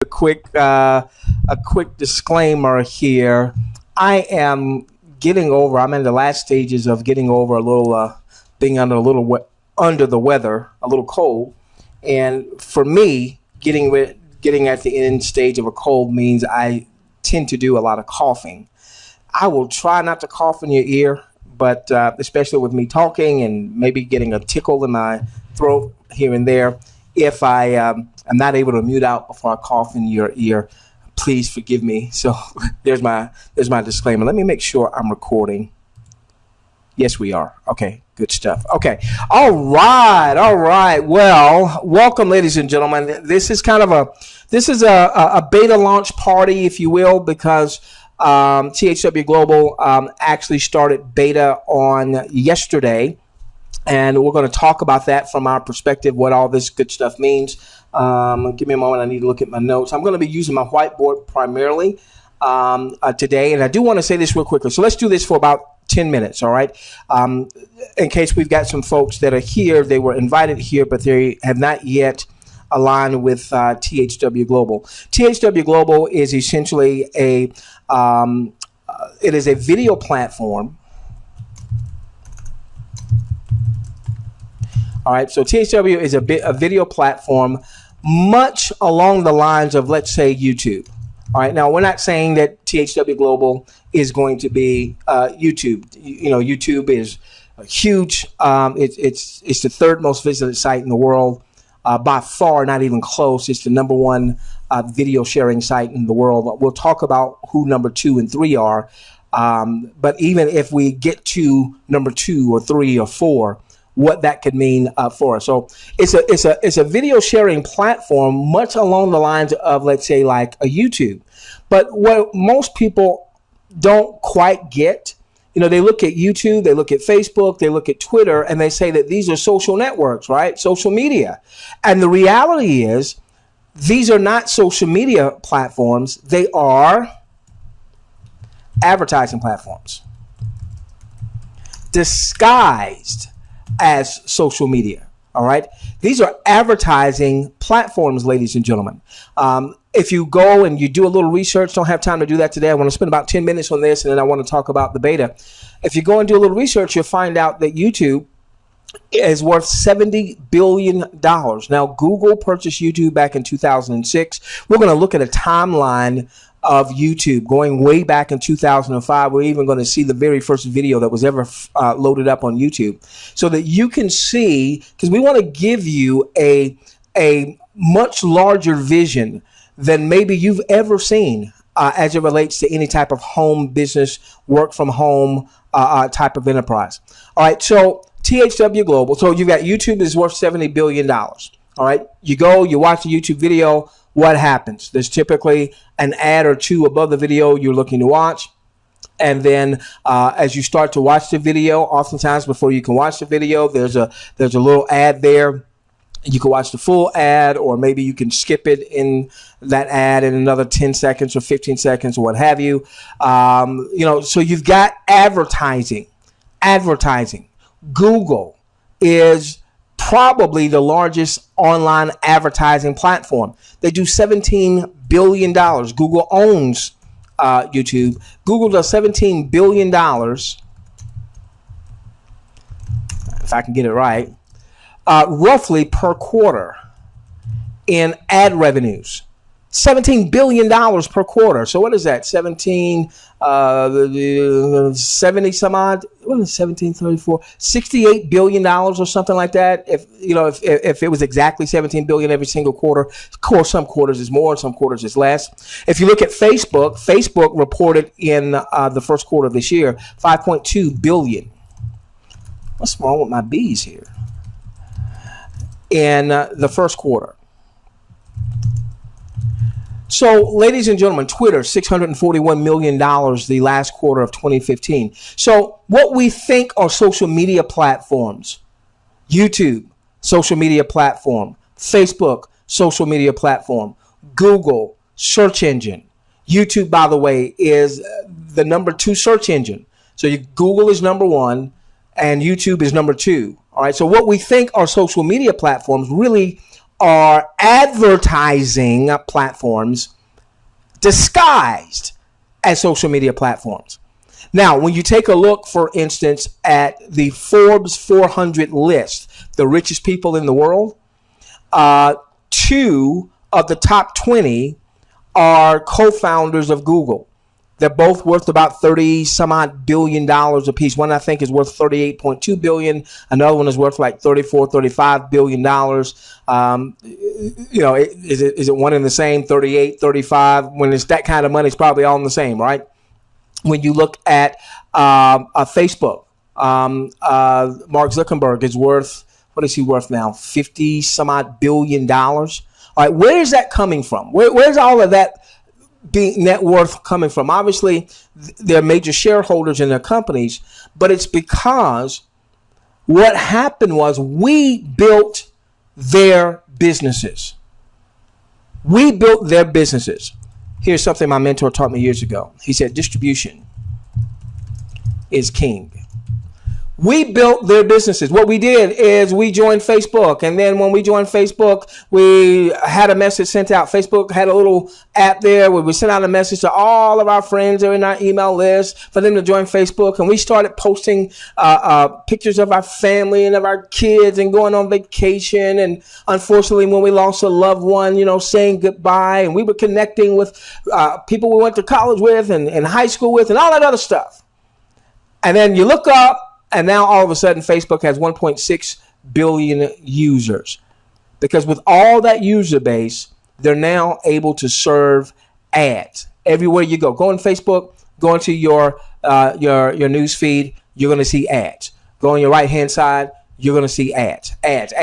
A quick disclaimer here. I'm in the last stages of getting over a little being under the weather, a little cold. And for me, getting at the end stage of a cold means I tend to do a lot of coughing. I will try not to cough in your ear, but especially with me talking and maybe getting a tickle in my throat here and there, if I am not able to mute out before I cough in your ear, please forgive me. So there's my disclaimer. Let me make sure I'm recording. Yes, we are. Okay, good stuff. Okay. All right. Well, welcome, ladies and gentlemen. This is a beta launch party, if you will, because THWGlobal actually started beta on yesterday. And we're going to talk about that from our perspective, what all this good stuff means. Give me a moment. I need to look at my notes. I'm going to be using my whiteboard primarily today. And I do want to say this real quickly. So let's do this for about 10 minutes, all right? In case we've got some folks that are here. They were invited here, but they have not yet aligned with THWGlobal. THWGlobal is essentially it is a video platform. All right, so THW is a video platform much along the lines of, let's say, YouTube. All right, now we're not saying that THWGlobal is going to be YouTube. You know, YouTube is huge. It's the third most visited site in the world. By far, not even close. It's the number one video sharing site in the world. We'll talk about who number 2 and 3 are. But even if we get to number 2 or 3 or 4, what that could mean for us. So it's a video sharing platform, much along the lines of, let's say, like a YouTube. But what most people don't quite get, you know, they look at YouTube, they look at Facebook, they look at Twitter, and they say that these are social networks, right? Social media. And the reality is, these are not social media platforms. They are advertising platforms disguised as social media. All right. These are advertising platforms, ladies and gentlemen. If you go and you do a little research, don't have time to do that today. I want to spend about 10 minutes on this, and then I want to talk about the beta. If you go and do a little research, you'll find out that YouTube is worth $70 billion. Now, Google purchased YouTube back in 2006. We're going to look at a timeline of YouTube going way back in 2005. We're even going to see the very first video that was ever loaded up on YouTube, so that you can see, because we want to give you a much larger vision than maybe you've ever seen as it relates to any type of home business, work from home type of enterprise. All right, so THWGlobal. So you've got YouTube is worth $70 billion. All right, you go, you watch a YouTube video. What happens? There's typically an ad or two above the video you're looking to watch. And then as you start to watch the video, oftentimes before you can watch the video, there's a little ad there. You can watch the full ad, or maybe you can skip it in that ad in another 10 seconds or 15 seconds or what have you. You know, so you've got advertising. Google is probably the largest online advertising platform. They do $17 billion. Google owns YouTube. Google does $17 billion, if I can get it right, roughly per quarter in ad revenues. $17 billion per quarter. So what is that? 70 some odd. What is 1734? $68 billion or something like that. If it was exactly 17 billion every single quarter. Of course, some quarters is more, some quarters is less. If you look at Facebook reported in the first quarter of this year, 5.2 billion. What's wrong with my B's here? In the first quarter. So, ladies and gentlemen, Twitter, $641 million the last quarter of 2015. So, what we think are social media platforms: YouTube, social media platform; Facebook, social media platform; Google, search engine. YouTube, by the way, is the number 2 search engine. So, Google is number 1, and YouTube is number 2. All right. So, what we think are social media platforms really are advertising platforms disguised as social media platforms. Now, when you take a look, for instance, at the Forbes 400 list, the richest people in the world, 2 of the top 20 are co-founders of Google. They're both worth about 30 some odd billion dollars a piece. One, I think, is worth 38.2 billion. Another one is worth like 34, 35 billion dollars. You know, is it one and the same, 38, 35? When it's that kind of money, it's probably all in the same, right? When you look at Facebook, Mark Zuckerberg is worth, what is he worth now? 50 some odd billion dollars. All right, where is that coming from? Where's all of that being net worth coming from? Obviously, they're major shareholders in their companies, but it's because what happened was we built their businesses. We built their businesses. Here's something my mentor taught me years ago. He said, distribution is king. We built their businesses. What we did is we joined Facebook. And then when we joined Facebook, we had a message sent out. Facebook had a little app there where we sent out a message to all of our friends that are in our email list for them to join Facebook. And we started posting pictures of our family and of our kids and going on vacation. And unfortunately, when we lost a loved one, you know, saying goodbye. And we were connecting with people we went to college with and high school with and all that other stuff. And then you look up, and now all of a sudden, Facebook has 1.6 billion users. Because with all that user base, they're now able to serve ads everywhere you go. Go on Facebook, go into your news feed, you're going to see ads. Go on your right-hand side, you're going to see ads. Ads.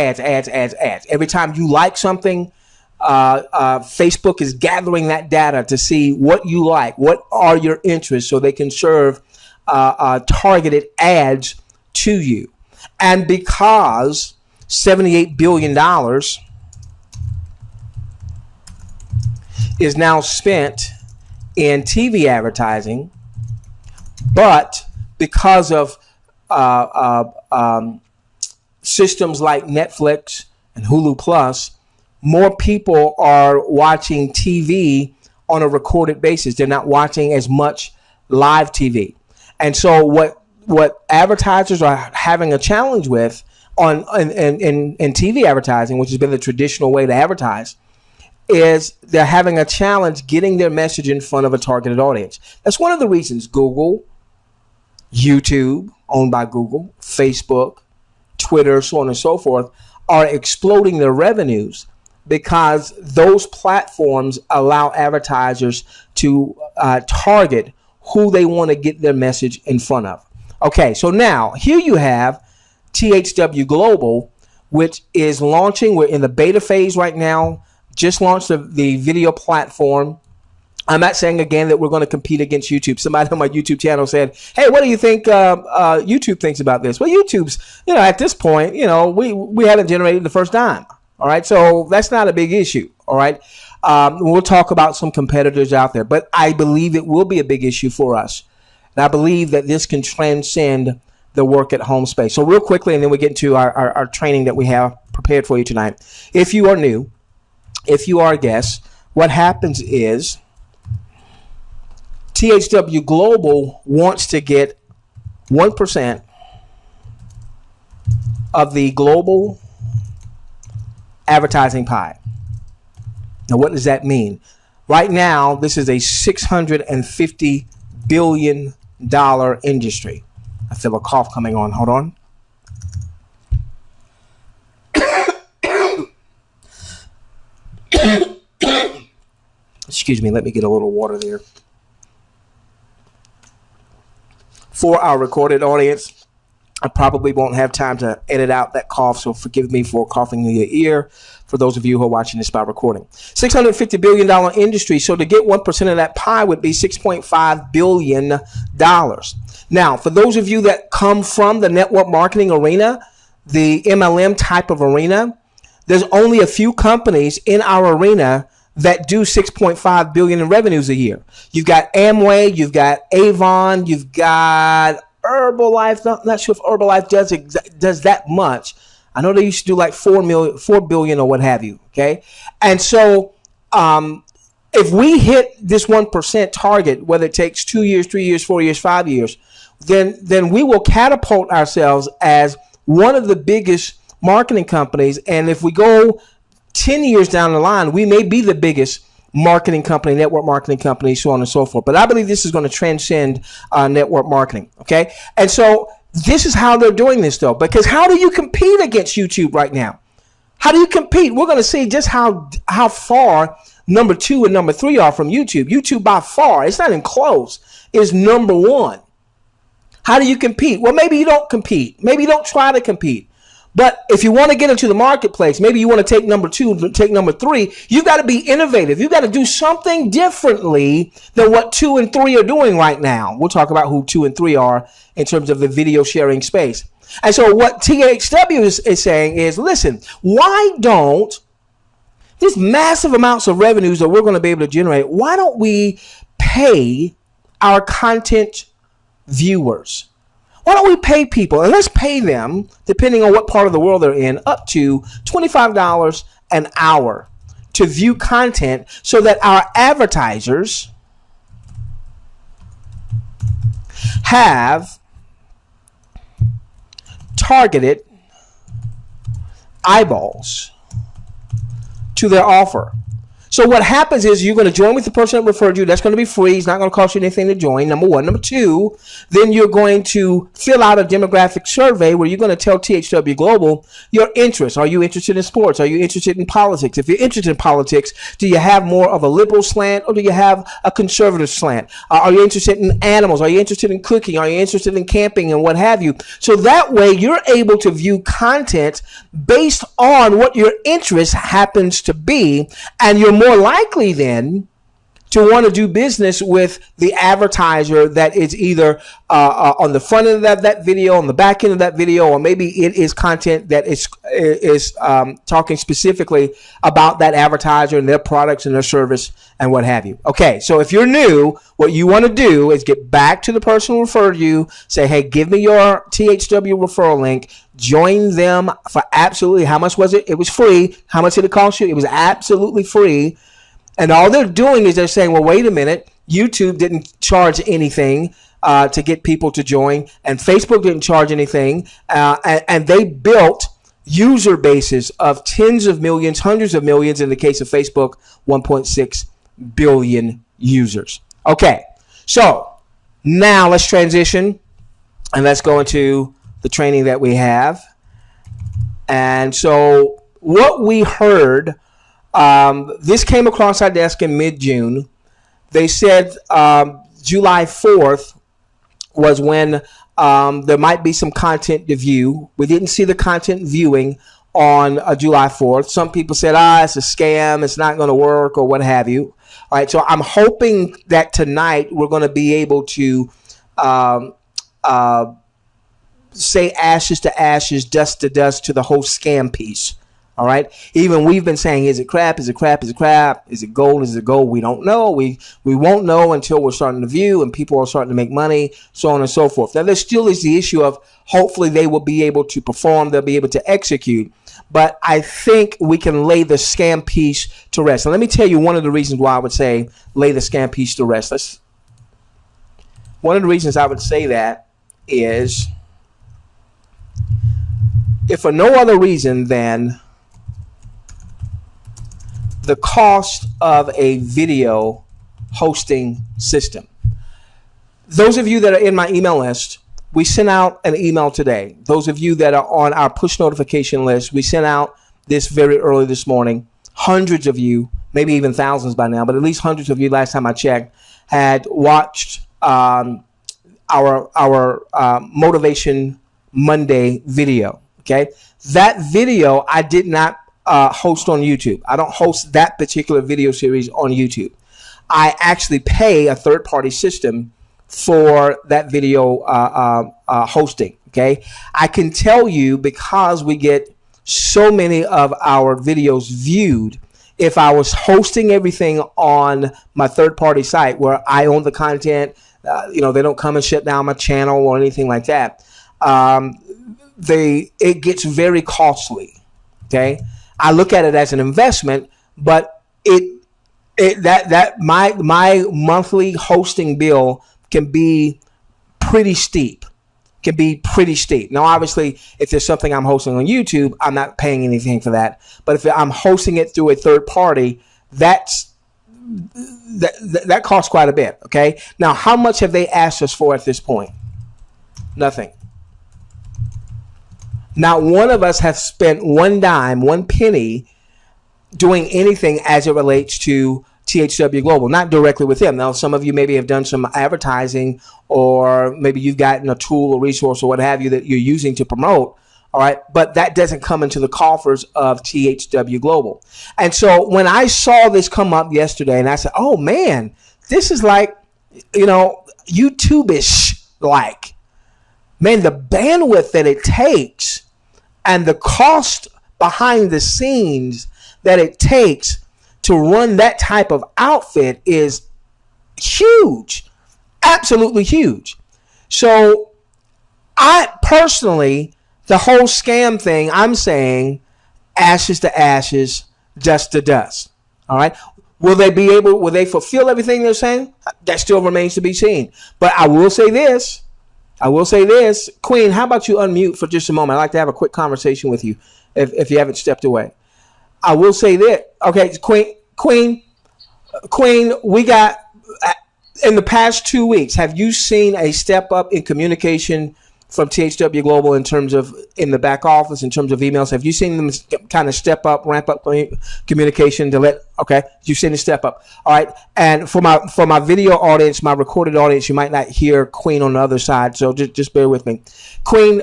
Every time you like something, Facebook is gathering that data to see what you like, what are your interests, so they can serve targeted ads to you. And because $78 billion is now spent in TV advertising, but because of systems like Netflix and Hulu Plus, more people are watching TV on a recorded basis. They're not watching as much live TV. And so what advertisers are having a challenge with in TV advertising, which has been the traditional way to advertise, is they're having a challenge getting their message in front of a targeted audience. That's one of the reasons Google, YouTube, owned by Google, Facebook, Twitter, so on and so forth, are exploding their revenues, because those platforms allow advertisers to target who they want to get their message in front of. Okay, so now here you have THWGlobal, which is launching. We're in the beta phase right now. Just launched the video platform. I'm not saying again that we're going to compete against YouTube. Somebody on my YouTube channel said, "Hey, what do you think YouTube thinks about this?" Well, YouTube's, you know, at this point, you know, we haven't generated the first dime. All right, so that's not a big issue. All right. We'll talk about some competitors out there, but I believe it will be a big issue for us. And I believe that this can transcend the work at home space. So real quickly, and then we get into our training that we have prepared for you tonight. If you are new, if you are a guest, what happens is THWGlobal wants to get 1% of the global advertising pie. Now, what does that mean? Right now, this is a $650 billion industry. I feel a cough coming on. Hold on. Excuse me. Let me get a little water there. For our recorded audience, I probably won't have time to edit out that cough, so forgive me for coughing in your ear. For those of you who are watching this by recording, $650 billion industry. So to get 1% of that pie would be $6.5 billion. Now, for those of you that come from the network marketing arena, the MLM type of arena, there's only a few companies in our arena that do 6.5 billion in revenues a year. You've got Amway, you've got Avon, you've got Herbalife. Not sure if Herbalife does that much. I know they used to do like 4 billion or what have you. Okay. And so, if we hit this 1% target, whether it takes 2 years, 3 years, 4 years, 5 years, then we will catapult ourselves as one of the biggest marketing companies. And if we go 10 years down the line, we may be the biggest marketing company, network marketing company, so on and so forth. But I believe this is going to transcend network marketing. Okay. And so this is how they're doing this, though, because how do you compete against YouTube right now? How do you compete? We're going to see just how far number 2 and number 3 are from YouTube. YouTube by far, it's not even close, is number 1. How do you compete? Well, maybe you don't compete. Maybe you don't try to compete. But if you want to get into the marketplace, maybe you want to take number 2, take number 3, you've got to be innovative. You've got to do something differently than what 2 and 3 are doing right now. We'll talk about who 2 and 3 are in terms of the video sharing space. And so what THW is saying is, listen, why don't these massive amounts of revenues that we're going to be able to generate, why don't we pay our content viewers? Why don't we pay people, and let's pay them, depending on what part of the world they're in, up to $25 an hour to view content so that our advertisers have targeted eyeballs to their offer. So what happens is you're going to join with the person that referred you. That's going to be free. It's not going to cost you anything to join, number 1. Number 2, then you're going to fill out a demographic survey where you're going to tell THWGlobal your interests. Are you interested in sports? Are you interested in politics? If you're interested in politics, do you have more of a liberal slant or do you have a conservative slant? Are you interested in animals? Are you interested in cooking? Are you interested in camping and what have you? So that way you're able to view content based on what your interest happens to be, and you're more likely then to want to do business with the advertiser that is either on the front end of that video, on the back end of that video, or maybe it is content that is talking specifically about that advertiser and their products and their service and what have you. Okay, so if you're new, what you want to do is get back to the person who referred you, say, hey, give me your THW referral link, join them for absolutely, how much was it? It was free. How much did it cost you? It was absolutely free. And all they're doing is they're saying, well, wait a minute, YouTube didn't charge anything to get people to join, and Facebook didn't charge anything, and they built user bases of tens of millions, hundreds of millions, in the case of Facebook, 1.6 billion users. Okay, so now let's transition, and let's go into the training that we have. And so what we heard, this came across our desk in mid-June. They said July 4th was when there might be some content to view. We didn't see the content viewing on July 4th. Some people said, it's a scam, it's not going to work, or what have you. All right, so I'm hoping that tonight we're going to be able to say ashes to ashes, dust to dust to the whole scam piece. All right. Even we've been saying, is it crap? Is it crap? Is it crap? Is it gold? Is it gold? We don't know. We won't know until we're starting to view and people are starting to make money, so on and so forth. Now, there still is the issue of hopefully they will be able to perform. They'll be able to execute. But I think we can lay the scam piece to rest. And let me tell you one of the reasons why I would say lay the scam piece to rest. One of the reasons I would say that is, if for no other reason than the cost of a video hosting system. Those of you that are in my email list, we sent out an email today. Those of you that are on our push notification list, we sent out this very early this morning. Hundreds of you, maybe even thousands by now, but at least hundreds of you last time I checked, had watched our Motivation Monday video. Okay, that video I did not host on YouTube. I don't host that particular video series on YouTube. I actually pay a third-party system for that video hosting. Okay, I can tell you, because we get so many of our videos viewed, if I was hosting everything on my third-party site where I own the content, they don't come and shut down my channel or anything like that. it gets very costly. Okay, I look at it as an investment, but my monthly hosting bill can be pretty steep. Now, obviously, if there's something I'm hosting on YouTube, I'm not paying anything for that. But if I'm hosting it through a third party, that costs quite a bit. Okay. Now, how much have they asked us for at this point? Nothing. Not one of us has spent one dime, one penny doing anything as it relates to THW Global, not directly with them. Now, some of you maybe have done some advertising, or maybe you've gotten a tool or resource or what have you that you're using to promote. All right. But that doesn't come into the coffers of THW Global. And so when I saw this come up yesterday, and I said, oh man, this is like, YouTube-ish like. Man, the bandwidth that it takes and the cost behind the scenes that it takes to run that type of outfit is huge, absolutely huge. So I personally, the whole scam thing, I'm saying ashes to ashes, dust to dust. All right. Will they fulfill everything they're saying? That still remains to be seen. But I will say this. Queen, how about you unmute for just a moment? I'd like to have a quick conversation with you if you haven't stepped away. I will say that. Okay, Queen, we got, in the past 2 weeks, have you seen a step up in communication from THW Global in terms of in the back office, in terms of emails? Have you seen them kind of step up, ramp up communication okay, you've seen a step up. All right. And for my video audience, my recorded audience, you might not hear Queen on the other side. So just bear with me. Queen,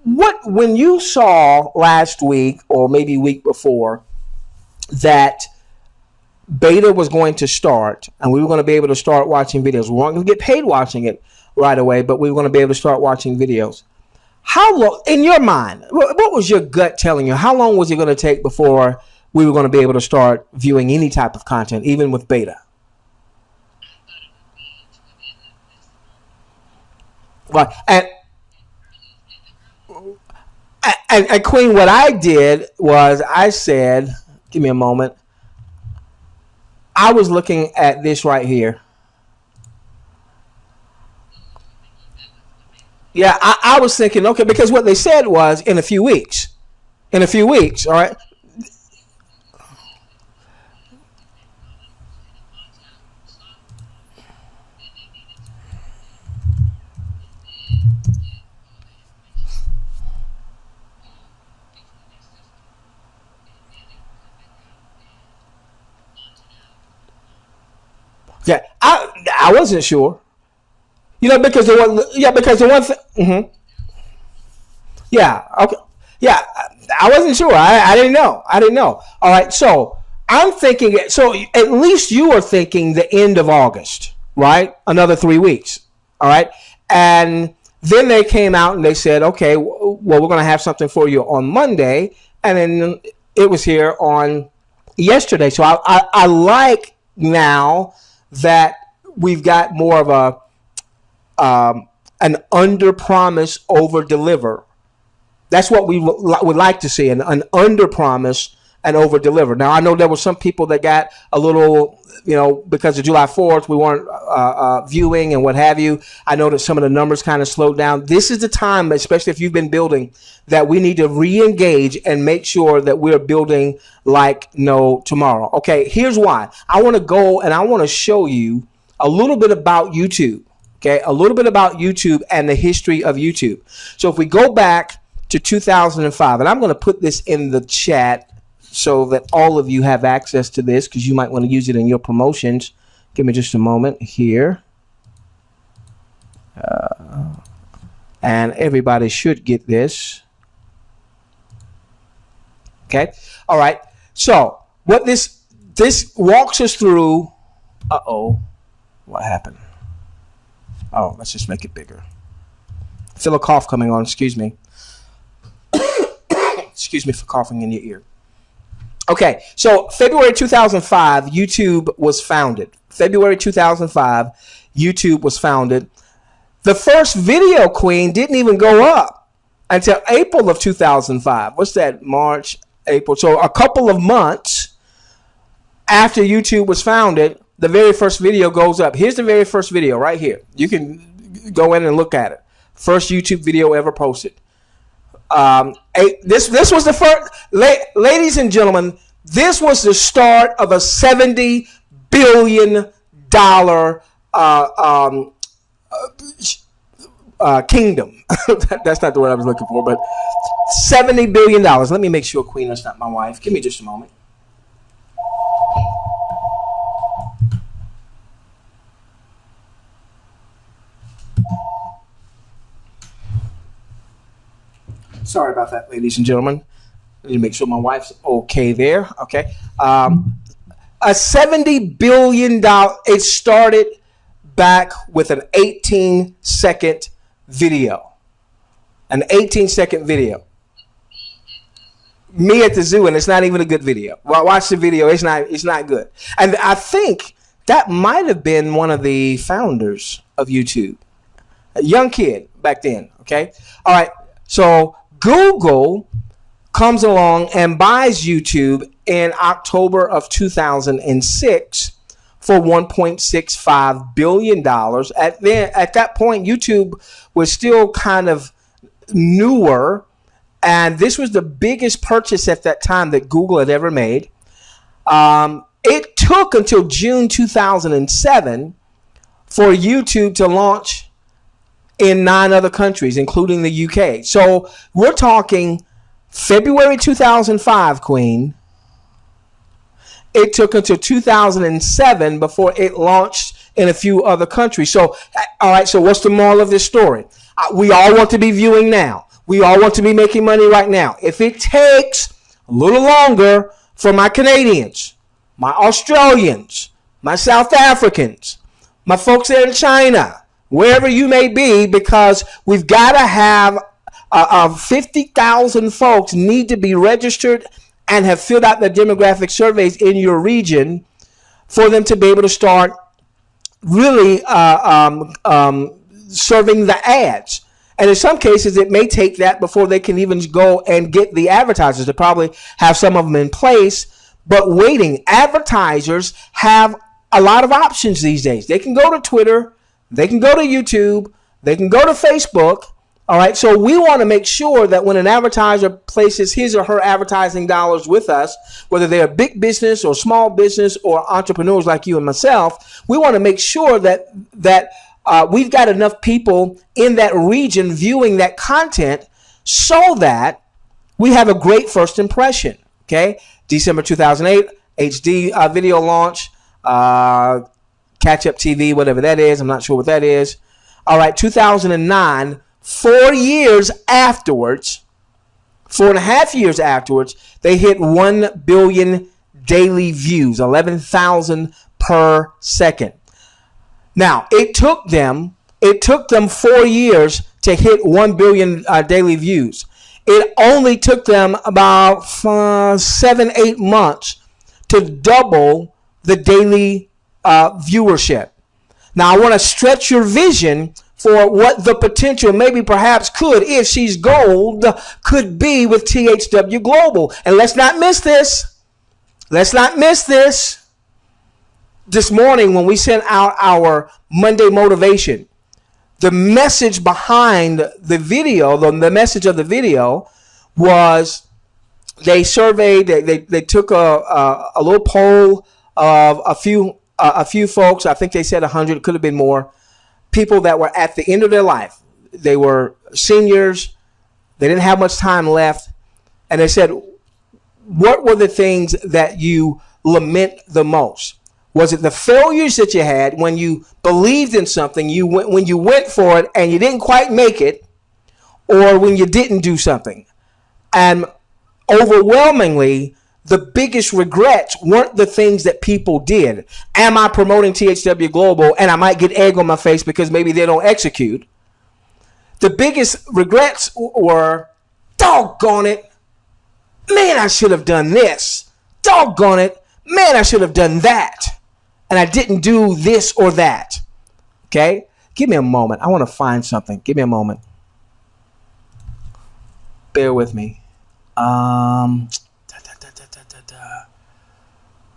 when you saw last week or maybe week before that beta was going to start and we were going to be able to start watching videos, we weren't going to get paid watching it right away, but we were going to be able to start watching videos. How long, in your mind, what was your gut telling you? How long was it going to take before we were going to be able to start viewing any type of content, even with beta? Right. And Queen, what I did was I said, give me a moment. I was looking at this right here. Yeah, I was thinking, okay, because what they said was in a few weeks. All right? Yeah, I wasn't sure. Because the one thing, yeah, okay, yeah, I wasn't sure. I didn't know. All right, so I'm thinking. So at least you were thinking the end of August, right? Another 3 weeks. All right, and then they came out and they said, okay, well, we're going to have something for you on Monday, and then it was here on yesterday. So I like now that we've got more of an under promise, over deliver. That's what we would like to see, an under promise and over deliver. Now, I know there were some people that got a little, because of July 4th, we weren't viewing and what have you. I know that some of the numbers kind of slowed down. This is the time, especially if you've been building, that we need to re-engage and make sure that we're building like no tomorrow. Okay, here's why. I want to go and I want to show you a little bit about YouTube. Okay, a little bit about YouTube and the history of YouTube. So if we go back to 2005, and I'm going to put this in the chat so that all of you have access to this, because you might want to use it in your promotions. Give me just a moment here. And everybody should get this. Okay. All right. So what this walks us through. Uh-oh. What happened? Oh, let's just make it bigger. I feel a cough coming on. Excuse me. Excuse me for coughing in your ear. Okay, so February 2005, YouTube was founded. February 2005, YouTube was founded. The first video, Queen, didn't even go up until April of 2005. What's that? March, April. So a couple of months after YouTube was founded, the very first video goes up. Here's the very first video right here. You can go in and look at it. First YouTube video ever posted. This was the first, ladies and gentlemen, this was the start of a $70 billion kingdom. That's not the word I was looking for, but $70 billion. Let me make sure, Queen, that's not my wife. Give me just a moment. Sorry about that, ladies and gentlemen. I need to make sure my wife's okay there. Okay. A $70 billion, it started back with an 18-second video. An 18-second video. Me at the zoo, and it's not even a good video. Well, watch the video. It's not good. And I think that might have been one of the founders of YouTube. A young kid back then. Okay. All right. So Google comes along and buys YouTube in October of 2006 for $1.65 billion. At that point, YouTube was still kind of newer, and this was the biggest purchase at that time that Google had ever made. It took until June 2007 for YouTube to launch in 9 other countries, including the UK. So we're talking February 2005, Queen. It took until 2007 before it launched in a few other countries. So, all right, so what's the moral of this story? We all want to be viewing now. We all want to be making money right now. If it takes a little longer for my Canadians, my Australians, my South Africans, my folks there in China, wherever you may be, because we've got to have 50,000 folks need to be registered and have filled out the demographic surveys in your region for them to be able to start really serving the ads. And in some cases, it may take that before they can even go and get the advertisers. They probably have some of them in place, but waiting. Advertisers have a lot of options these days. They can go to Twitter. They can go to YouTube. They can go to Facebook. All right. So we want to make sure that when an advertiser places his or her advertising dollars with us, whether they're a big business or small business or entrepreneurs like you and myself, we want to make sure that we've got enough people in that region viewing that content so that we have a great first impression. Okay. December 2008, HD video launch. Catch Up TV, whatever that is. I'm not sure what that is. All right, 2009, 4 years afterwards, 4.5 years afterwards, they hit 1 billion daily views, 11,000 per second. Now, it took them 4 years to hit 1 billion daily views. It only took them about 7-8 months to double the daily viewership. Now, I want to stretch your vision for what the potential, maybe perhaps could, if she's gold, could be with THWGlobal. And let's not miss this. Let's not miss this. This morning when we sent out our Monday motivation, the message behind the video, the message of the video was they surveyed, they took a little poll of a few folks. I think they said 100, could have been more, people that were at the end of their life. They were seniors. They didn't have much time left. And they said, what were the things that you lament the most? Was it the failures that you had when you believed in something, when you went for it and you didn't quite make it, or when you didn't do something? And overwhelmingly, the biggest regrets weren't the things that people did. Am I promoting THWGlobal and I might get egg on my face because maybe they don't execute? The biggest regrets were, doggone it, man, I should have done this. Doggone it, man, I should have done that. And I didn't do this or that. Okay? Give me a moment. I want to find something. Give me a moment. Bear with me.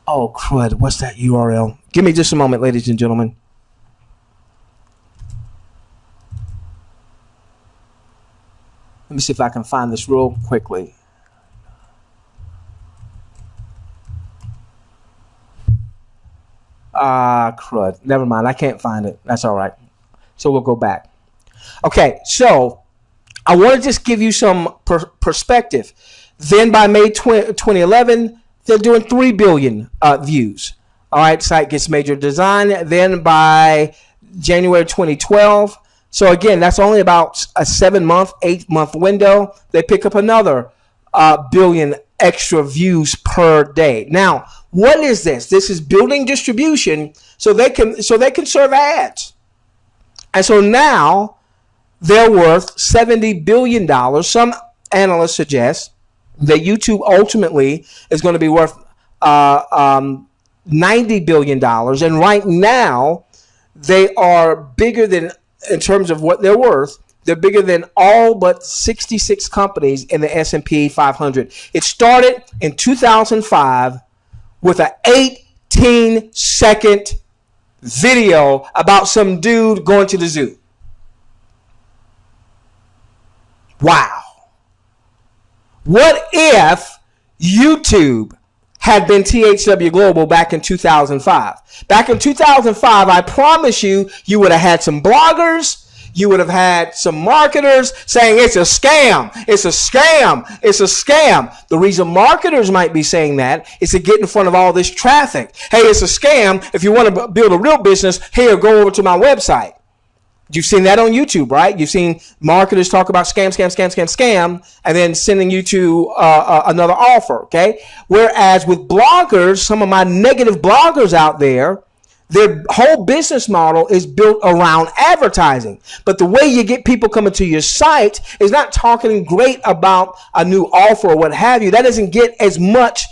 Oh, crud. What's that URL? Give me just a moment, ladies and gentlemen. Let me see if I can find this real quickly. Crud. Never mind. I can't find it. That's all right. So we'll go back. Okay, so I want to just give you some perspective. Then by May 2011, they're doing 3 billion views. All right, site gets major design. Then by January 2012, so again, that's only about a 7-month, 8-month window. They pick up another billion extra views per day. Now, what is this? This is building distribution so they can serve ads. And so now they're worth $70 billion. Some analysts suggest that YouTube ultimately is going to be worth $90 billion. And right now, they are bigger than, in terms of what they're worth, they're bigger than all but 66 companies in the S&P 500. It started in 2005 with an 18-second video about some dude going to the zoo. Wow. What if YouTube had been THWGlobal back in 2005? Back in 2005, I promise you, you would have had some bloggers, you would have had some marketers saying it's a scam, it's a scam, it's a scam. The reason marketers might be saying that is to get in front of all this traffic. Hey, it's a scam. If you want to build a real business, here, go over to my website. You've seen that on YouTube, right? You've seen marketers talk about scam, scam, scam, scam, scam, and then sending you to another offer, okay? Whereas with bloggers, some of my negative bloggers out there, their whole business model is built around advertising. But the way you get people coming to your site is not talking great about a new offer or what have you. That doesn't get as much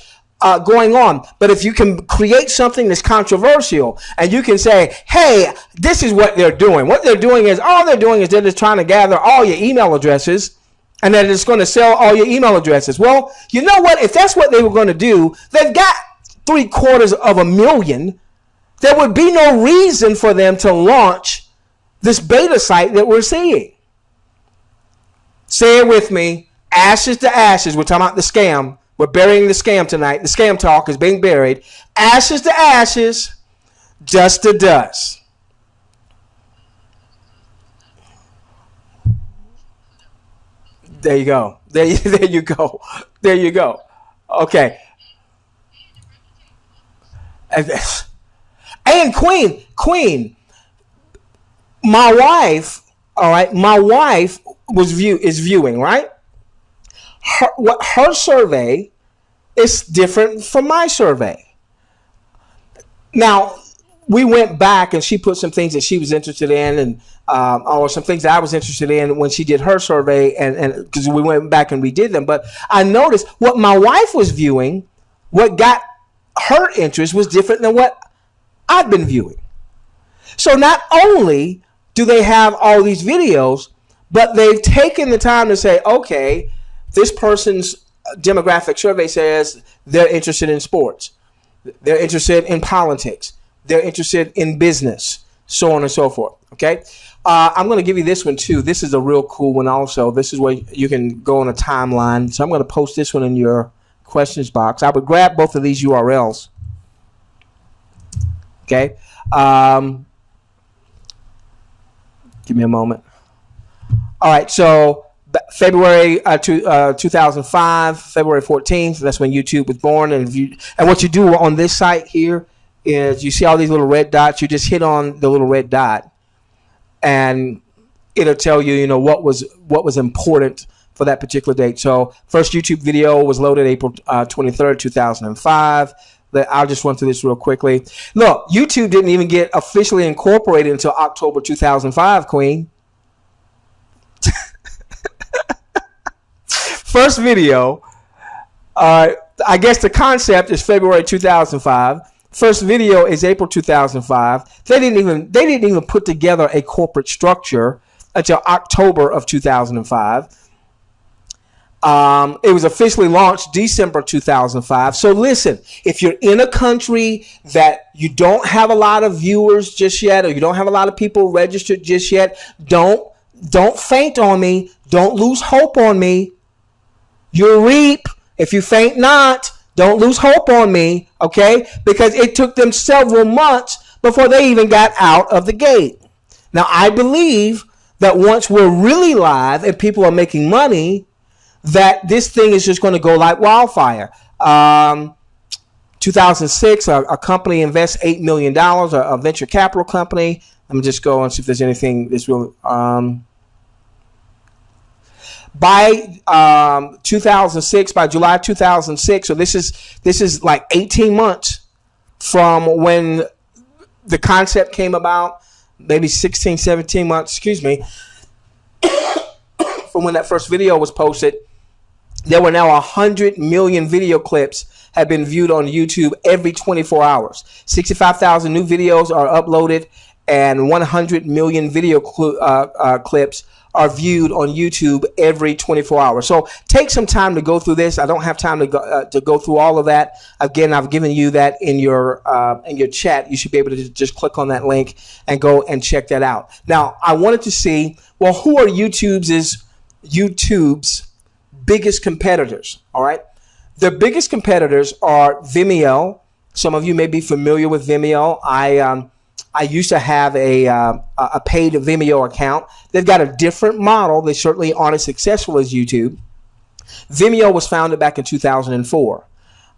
going on. But if you can create something that's controversial and you can say, hey, this is what they're doing. What they're doing is, all they're doing is they're just trying to gather all your email addresses and then it's going to sell all your email addresses. Well, you know what? If that's what they were going to do, they've got 750,000. There would be no reason for them to launch this beta site that we're seeing. Say it with me. Ashes to ashes. We're talking about the scam. We're burying the scam tonight. The scam talk is being buried. Ashes to ashes, dust to dust. There you go. There you go. There you go. Okay. And Queen, my wife, all right, my wife is viewing, right? Her survey is different from my survey. Now, we went back and she put some things that she was interested in and or some things that I was interested in when she did her survey, and because we went back and redid them. But I noticed what my wife was viewing, what got her interest was different than what I've been viewing. So not only do they have all these videos, but they've taken the time to say, okay, this person's demographic survey says they're interested in sports. They're interested in politics. They're interested in business, so on and so forth. Okay. I'm going to give you this one too. This is a real cool one also. This is where you can go on a timeline. So I'm going to post this one in your questions box. I would grab both of these URLs. Okay. Give me a moment. All right. So February 2005, February 14th. That's when YouTube was born. And what you do on this site here is you see all these little red dots. You just hit on the little red dot, and it'll tell you, what was important for that particular date. So first YouTube video was loaded April 23rd, 2005. I'll just run through this real quickly. Look, YouTube didn't even get officially incorporated until October 2005, Queen. First video, I guess the concept is February 2005. First video is April 2005. They didn't even put together a corporate structure until October of 2005. It was officially launched December 2005. So listen, if you're in a country that you don't have a lot of viewers just yet, or you don't have a lot of people registered just yet, don't faint on me. Don't lose hope on me. You'll reap if you faint not. Don't lose hope on me, okay? Because it took them several months before they even got out of the gate. Now, I believe that once we're really live and people are making money, that this thing is just going to go like wildfire. 2006, a company invests $8 million, a venture capital company. Let me just go and see if there's anything that's really... by 2006, by July 2006, so this is like 18 months from when the concept came about, maybe 16, 17 months, excuse me, from when that first video was posted. There were now 100 million video clips have been viewed on YouTube every 24 hours. 65,000 new videos are uploaded, and 100 million video clips are viewed on YouTube every 24 hours. So take some time to go through this. I don't have time to go through all of that. Again, I've given you that in your chat. You should be able to just click on that link and go and check that out. Now, I wanted to see, well, who are YouTube's biggest competitors? All right. The biggest competitors are Vimeo. Some of you may be familiar with Vimeo. I used to have a paid Vimeo account. They've got a different model. They certainly aren't as successful as YouTube. Vimeo was founded back in 2004.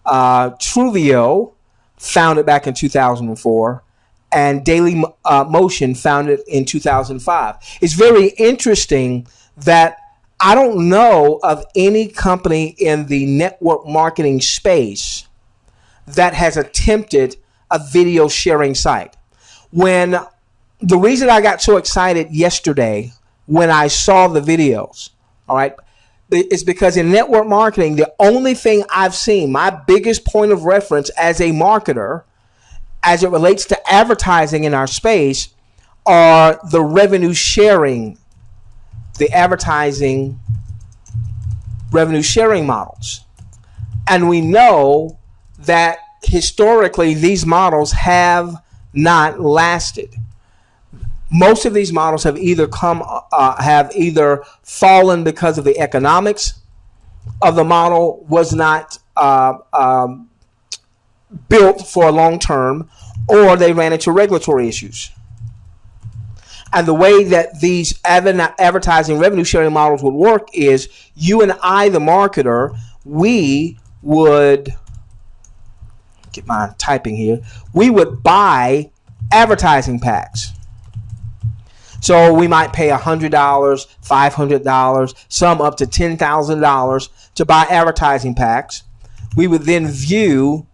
Truvio, founded back in 2004. And Daily Motion, founded in 2005. It's very interesting that I don't know of any company in the network marketing space that has attempted a video sharing site. When the reason I got so excited yesterday when I saw the videos, all right, is because in network marketing, the only thing I've seen, my biggest point of reference as a marketer, as it relates to advertising in our space, are the revenue sharing, the advertising revenue sharing models. And we know that historically these models have not lasted. Most of these models have either fallen because of the economics of the model was not built for a long term, or they ran into regulatory issues. And the way that these advertising revenue sharing models would work is you and I, the marketer, we would get my typing here. We would buy advertising packs. So we might pay $100, $500, some up to $10,000 to buy advertising packs. We would then view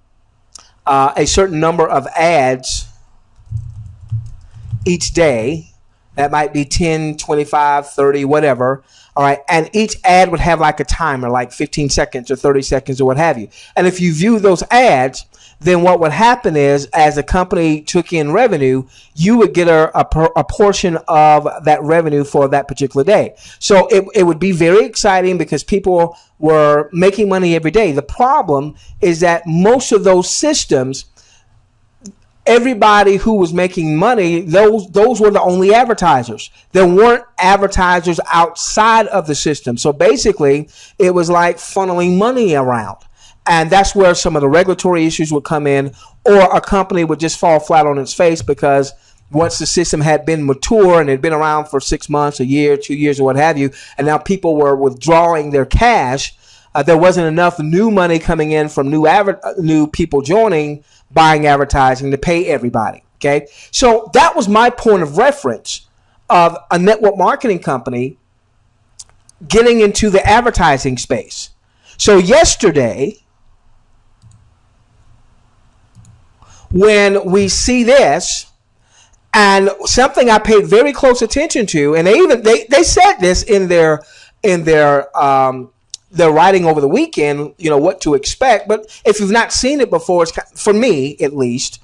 a certain number of ads each day. That might be 10, 25, 30, whatever. All right. And each ad would have like a timer, like 15 seconds or 30 seconds or what have you. And if you view those ads, then what would happen is, as the company took in revenue, you would get a portion of that revenue for that particular day. So it would be very exciting because people were making money every day. The problem is that most of those systems, everybody who was making money, those were the only advertisers. There weren't advertisers outside of the system. So basically, it was like funneling money around. And that's where some of the regulatory issues would come in, or a company would just fall flat on its face because once the system had been mature and had been around for 6 months, a year, 2 years, or what have you, and now people were withdrawing their cash, there wasn't enough new money coming in from new people joining, buying advertising to pay everybody. Okay, so that was my point of reference of a network marketing company getting into the advertising space. So yesterday, when we see this, and something I paid very close attention to, and they said this in their writing over the weekend, you know, what to expect. But if you've not seen it before, it's, for me at least,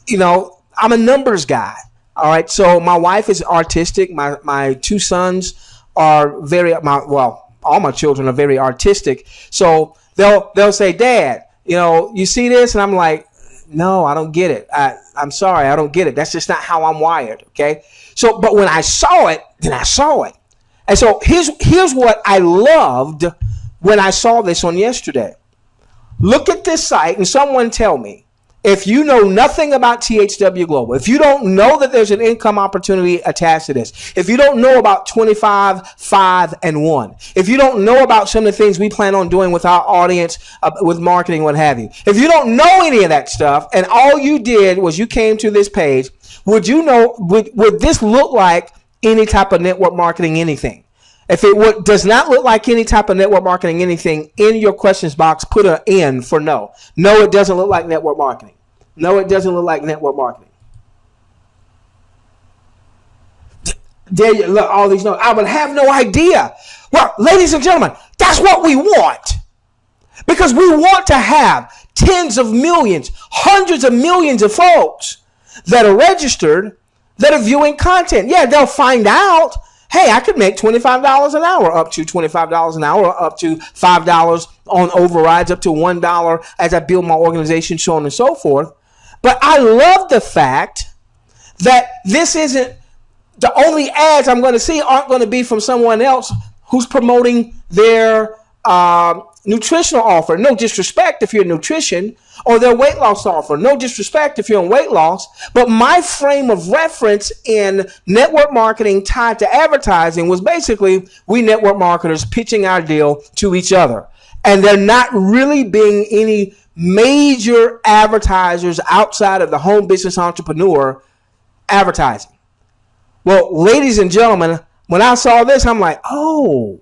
you know, I'm a numbers guy. All right. So my wife is artistic. My two sons are all my children are very artistic. So they'll say, Dad, you know, you see this? And I'm like, no, I don't get it. I'm sorry, I don't get it. That's just not how I'm wired. Okay. So, but when I saw it, then I saw it. And so here's what I loved when I saw this on yesterday. Look at this site and someone tell me, if you know nothing about THW Global, if you don't know that there's an income opportunity attached to this, if you don't know about 25, 5, and 1, if you don't know about some of the things we plan on doing with our audience, with marketing, what have you, if you don't know any of that stuff and all you did was you came to this page, would this look like any type of network marketing anything? If it does not look like any type of network marketing anything, in your questions box, put an N for no. No, it doesn't look like network marketing. No, it doesn't look like network marketing. There you look, all these notes. I would have no idea. Well, ladies and gentlemen, that's what we want. Because we want to have tens of millions, hundreds of millions of folks that are registered, that are viewing content. Yeah, they'll find out, hey, I could make $25 an hour, up to $25 an hour, up to $5 on overrides, up to $1 as I build my organization, so on and so forth. But I love the fact that this isn't the only ads I'm going to see aren't going to be from someone else who's promoting their nutritional offer. No disrespect if you're in nutrition, or their weight loss offer. No disrespect if you're in weight loss. But my frame of reference in network marketing tied to advertising was basically we network marketers pitching our deal to each other. And there not really being any major advertisers outside of the home business entrepreneur advertising. Well, ladies and gentlemen, when I saw this, I'm like, oh,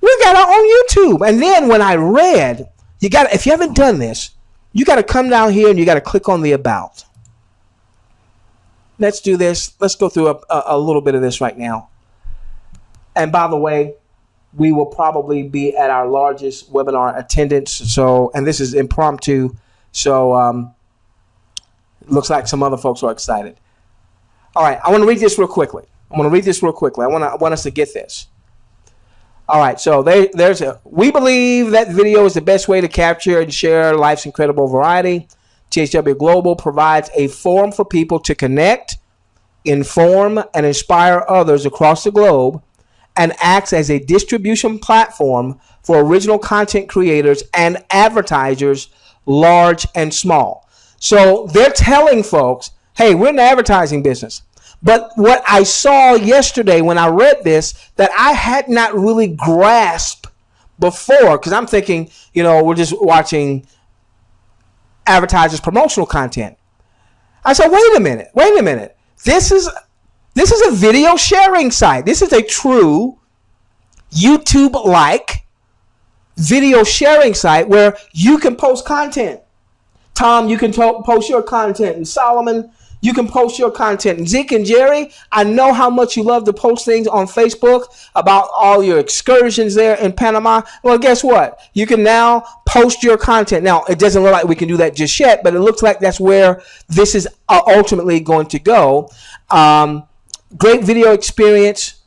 we got our own YouTube. And then when I read, if you haven't done this, you got to come down here and you got to click on the about. Let's do this. Let's go through a little bit of this right now. And by the way, we will probably be at our largest webinar attendance. So, and this is impromptu. So, looks like some other folks are excited. All right. I want to read this real quickly. I want us to get this. All right, so we believe that video is the best way to capture and share life's incredible variety. THW Global provides a forum for people to connect, inform, and inspire others across the globe, and acts as a distribution platform for original content creators and advertisers, large and small. So they're telling folks, hey, we're in the advertising business. But what I saw yesterday when I read this that I had not really grasped before, because I'm thinking, you know, we're just watching advertisers' promotional content. I said, wait a minute. This is a video sharing site. This is a true YouTube-like video sharing site where you can post content. Tom, you can post your content, and Solomon, you can post your content. And Zeke and Jerry, I know how much you love to post things on Facebook about all your excursions there in Panama. Well, guess what? You can now post your content. Now, it doesn't look like we can do that just yet, but it looks like that's where this is ultimately going to go. Great video experience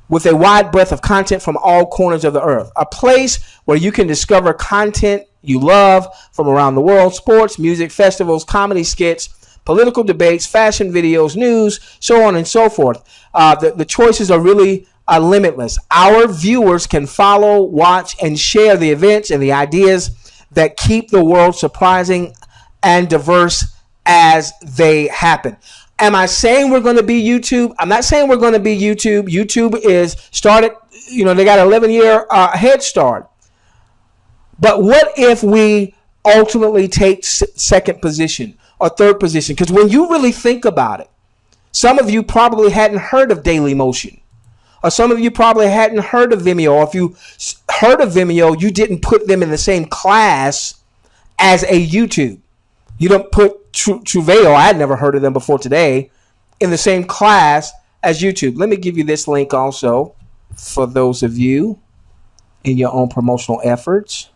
with a wide breadth of content from all corners of the earth. A place where you can discover content you love from around the world: sports, music, festivals, comedy skits, political debates, fashion videos, news, so on and so forth. The choices are really limitless. Our viewers can follow, watch, and share the events and the ideas that keep the world surprising and diverse as they happen. Am I saying we're going to be YouTube? I'm not saying we're going to be YouTube. YouTube is started, you know, they got an 11-year head start. But what if we ultimately take second position or third position? Because when you really think about it, some of you probably hadn't heard of Daily Motion, or some of you probably hadn't heard of Vimeo. Or if you heard of Vimeo, you didn't put them in the same class as a YouTube. You don't put THWGlobal, I had never heard of them before today, in the same class as YouTube. Let me give you this link also for those of you in your own promotional efforts.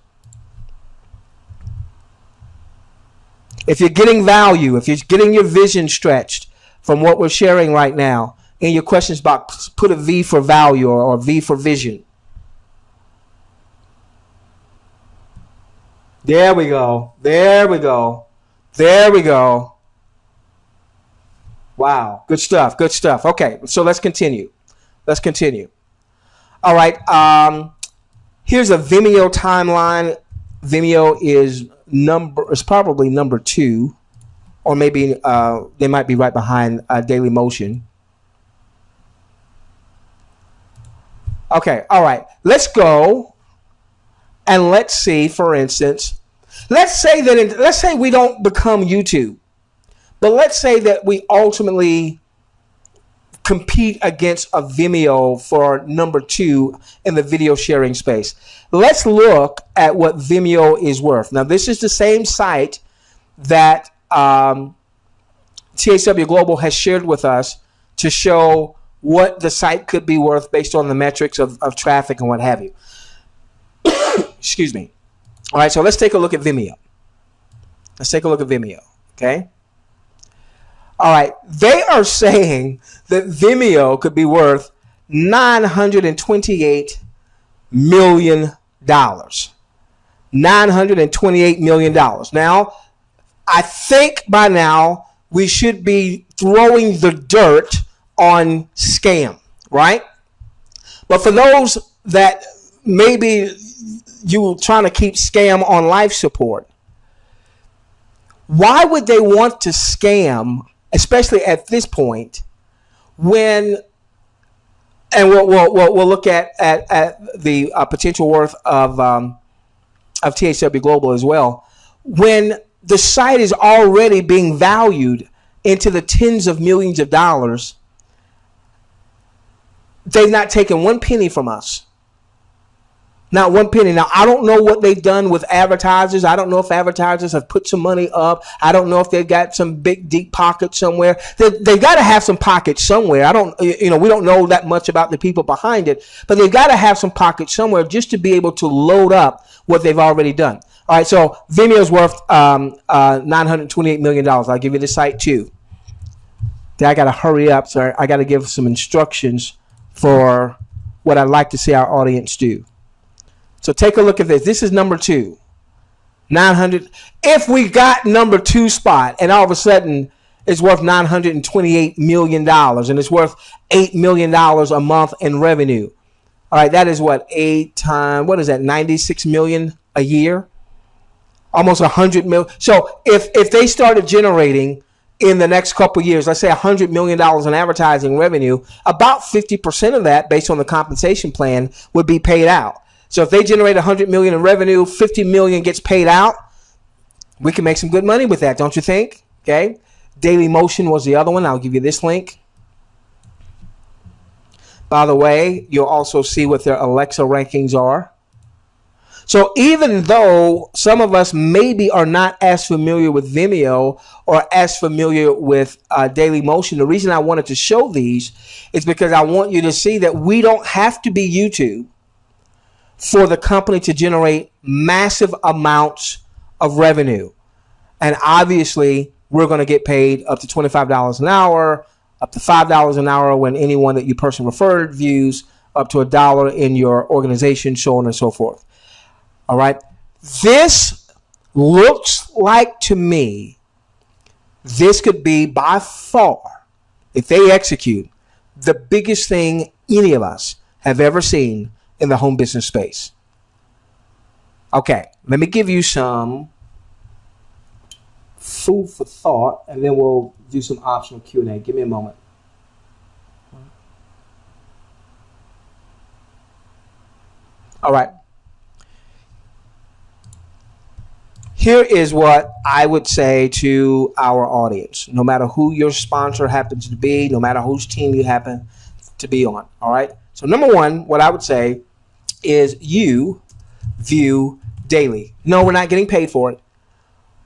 If you're getting value, if you're getting your vision stretched from what we're sharing right now, in your questions box, put a V for value or V for vision. There we go. There we go. There we go. Wow. Good stuff. Good stuff. Okay. So let's continue. Let's continue. All right. Here's a Vimeo timeline. Vimeo is probably number 2, or maybe they might be right behind Daily Motion. Okay. All right. Let's go. And let's see, for instance, let's say we don't become YouTube, but let's say that we ultimately compete against a Vimeo for number 2 in the video sharing space. Let's look at what Vimeo is worth. Now, this is the same site that THWGlobal has shared with us to show what the site could be worth based on the metrics of traffic and what have you. Excuse me. All right, so let's take a look at Vimeo. Let's take a look at Vimeo, okay? All right, they are saying that Vimeo could be worth $928 million. $928 million. Now, I think by now we should be throwing the dirt on scam, right? But for those that maybe you trying to keep scam on life support, why would they want to scam, especially at this point, when, and we'll look at the potential worth of THWGlobal as well, when the site is already being valued into the tens of millions of dollars. They've not taken one penny from us. Not one penny. Now, I don't know what they've done with advertisers. I don't know if advertisers have put some money up. I don't know if they've got some big, deep pocket somewhere. They've got to have some pockets somewhere. We don't know that much about the people behind it, but they've got to have some pockets somewhere just to be able to load up what they've already done. All right, so Vimeo's worth $928 million. I'll give you the site too. Then I got to hurry up, so I got to give some instructions for what I'd like to see our audience do. So take a look at this. This is number 2. 900. If we got number 2 spot and all of a sudden it's worth $928 million and it's worth $8 million a month in revenue. All right, that is what, 8 times, what is that, 96 million a year? Almost 100 million. So if they started generating in the next couple of years, let's say $100 million in advertising revenue, about 50% of that, based on the compensation plan, would be paid out. So if they generate $100 million in revenue, $50 million gets paid out, we can make some good money with that, don't you think? Okay. Daily Motion was the other one. I'll give you this link. By the way, you'll also see what their Alexa rankings are. So even though some of us maybe are not as familiar with Vimeo or as familiar with Daily Motion, the reason I wanted to show these is because I want you to see that we don't have to be YouTube for the company to generate massive amounts of revenue. And obviously, we're going to get paid up to $25 an hour, up to $5 an hour when anyone that you personally referred views, up to $1 in your organization, so on and so forth. All right. This looks like to me, this could be by far, if they execute, the biggest thing any of us have ever seen in the home business space. Okay, let me give you some food for thought, and then we'll do some optional Q&A. Give me a moment. All right. Here is what I would say to our audience, no matter who your sponsor happens to be, no matter whose team you happen to be on. All right. So number one, what I would say is you view daily. No, we're not getting paid for it.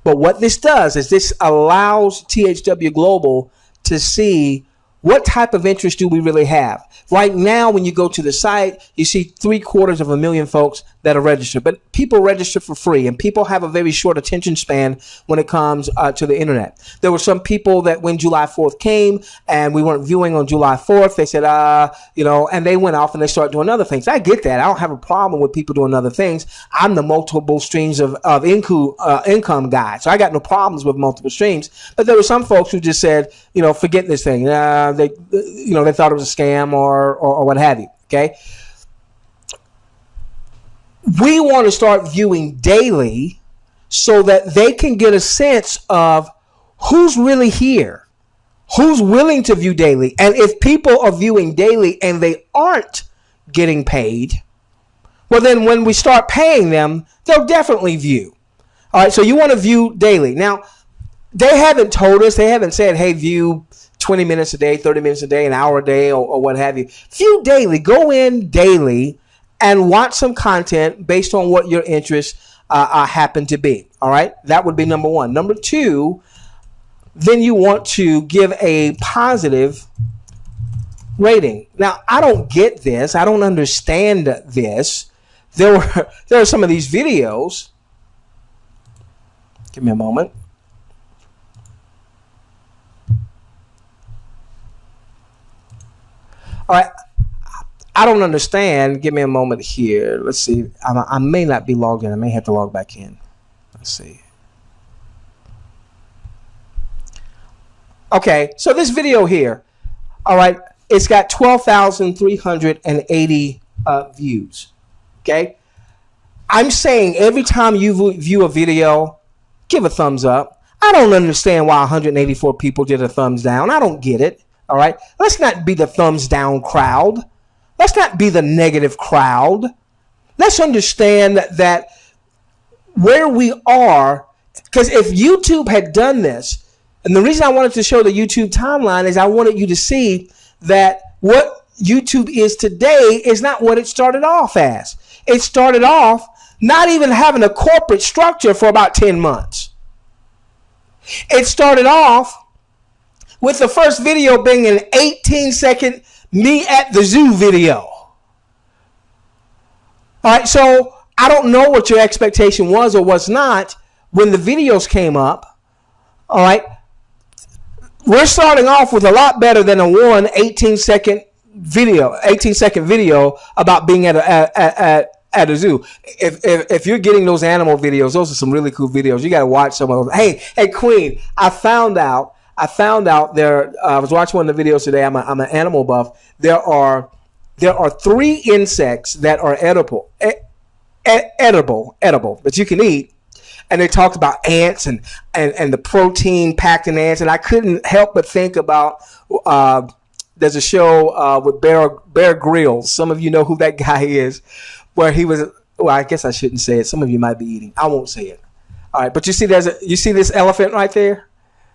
But what this does is this allows THWGlobal to see what type of interest do we really have? Right now, when you go to the site, you see 750,000 folks that are registered, but people register for free, and people have a very short attention span when it comes to the internet. There were some people that when July 4th came and we weren't viewing on July 4th, they said, and they went off and they started doing other things. I get that. I don't have a problem with people doing other things. I'm the multiple streams of income guy, so I got no problems with multiple streams. But there were some folks who just said, forget this thing. They thought it was a scam or what have you. Okay. We want to start viewing daily so that they can get a sense of who's really here, who's willing to view daily. And if people are viewing daily and they aren't getting paid, well, then when we start paying them, they'll definitely view. All right. So you want to view daily. Now, they haven't told us, they haven't said, hey, view 20 minutes a day, 30 minutes a day, an hour a day, or what have you. View daily. Go in daily and watch some content based on what your interests happen to be. All right. That would be number one. Number two, then you want to give a positive rating. Now, I don't get this. I don't understand this. There are some of these videos. Give me a moment. All right. I don't understand. Give me a moment here. Let's see. I may not be logged in. I may have to log back in. Let's see. Okay. So this video here, all right, it's got 12,380 views. Okay. I'm saying every time you view a video, give a thumbs up. I don't understand why 184 people did a thumbs down. I don't get it. All right. Let's not be the thumbs down crowd. Let's not be the negative crowd. Let's understand that where we are, because if YouTube had done this, and the reason I wanted to show the YouTube timeline is I wanted you to see that what YouTube is today is not what it started off as. It started off not even having a corporate structure for about 10 months. It started off with the first video being an 18-second me at the zoo video. All right, so I don't know what your expectation was or was not when the videos came up. All right, we're starting off with a lot better than a 18-second video about being at a zoo. If you're getting those animal videos, those are some really cool videos. You got to watch some of them. Hey, Queen, I found out there. I was watching one of the videos today. I'm an animal buff. There are 3 insects that are edible, that you can eat. And they talked about ants and the protein packed in ants. And I couldn't help but think about there's a show with Bear Grylls. Some of you know who that guy is, where he was. Well, I guess I shouldn't say it. Some of you might be eating. I won't say it. All right, but you see this elephant right there.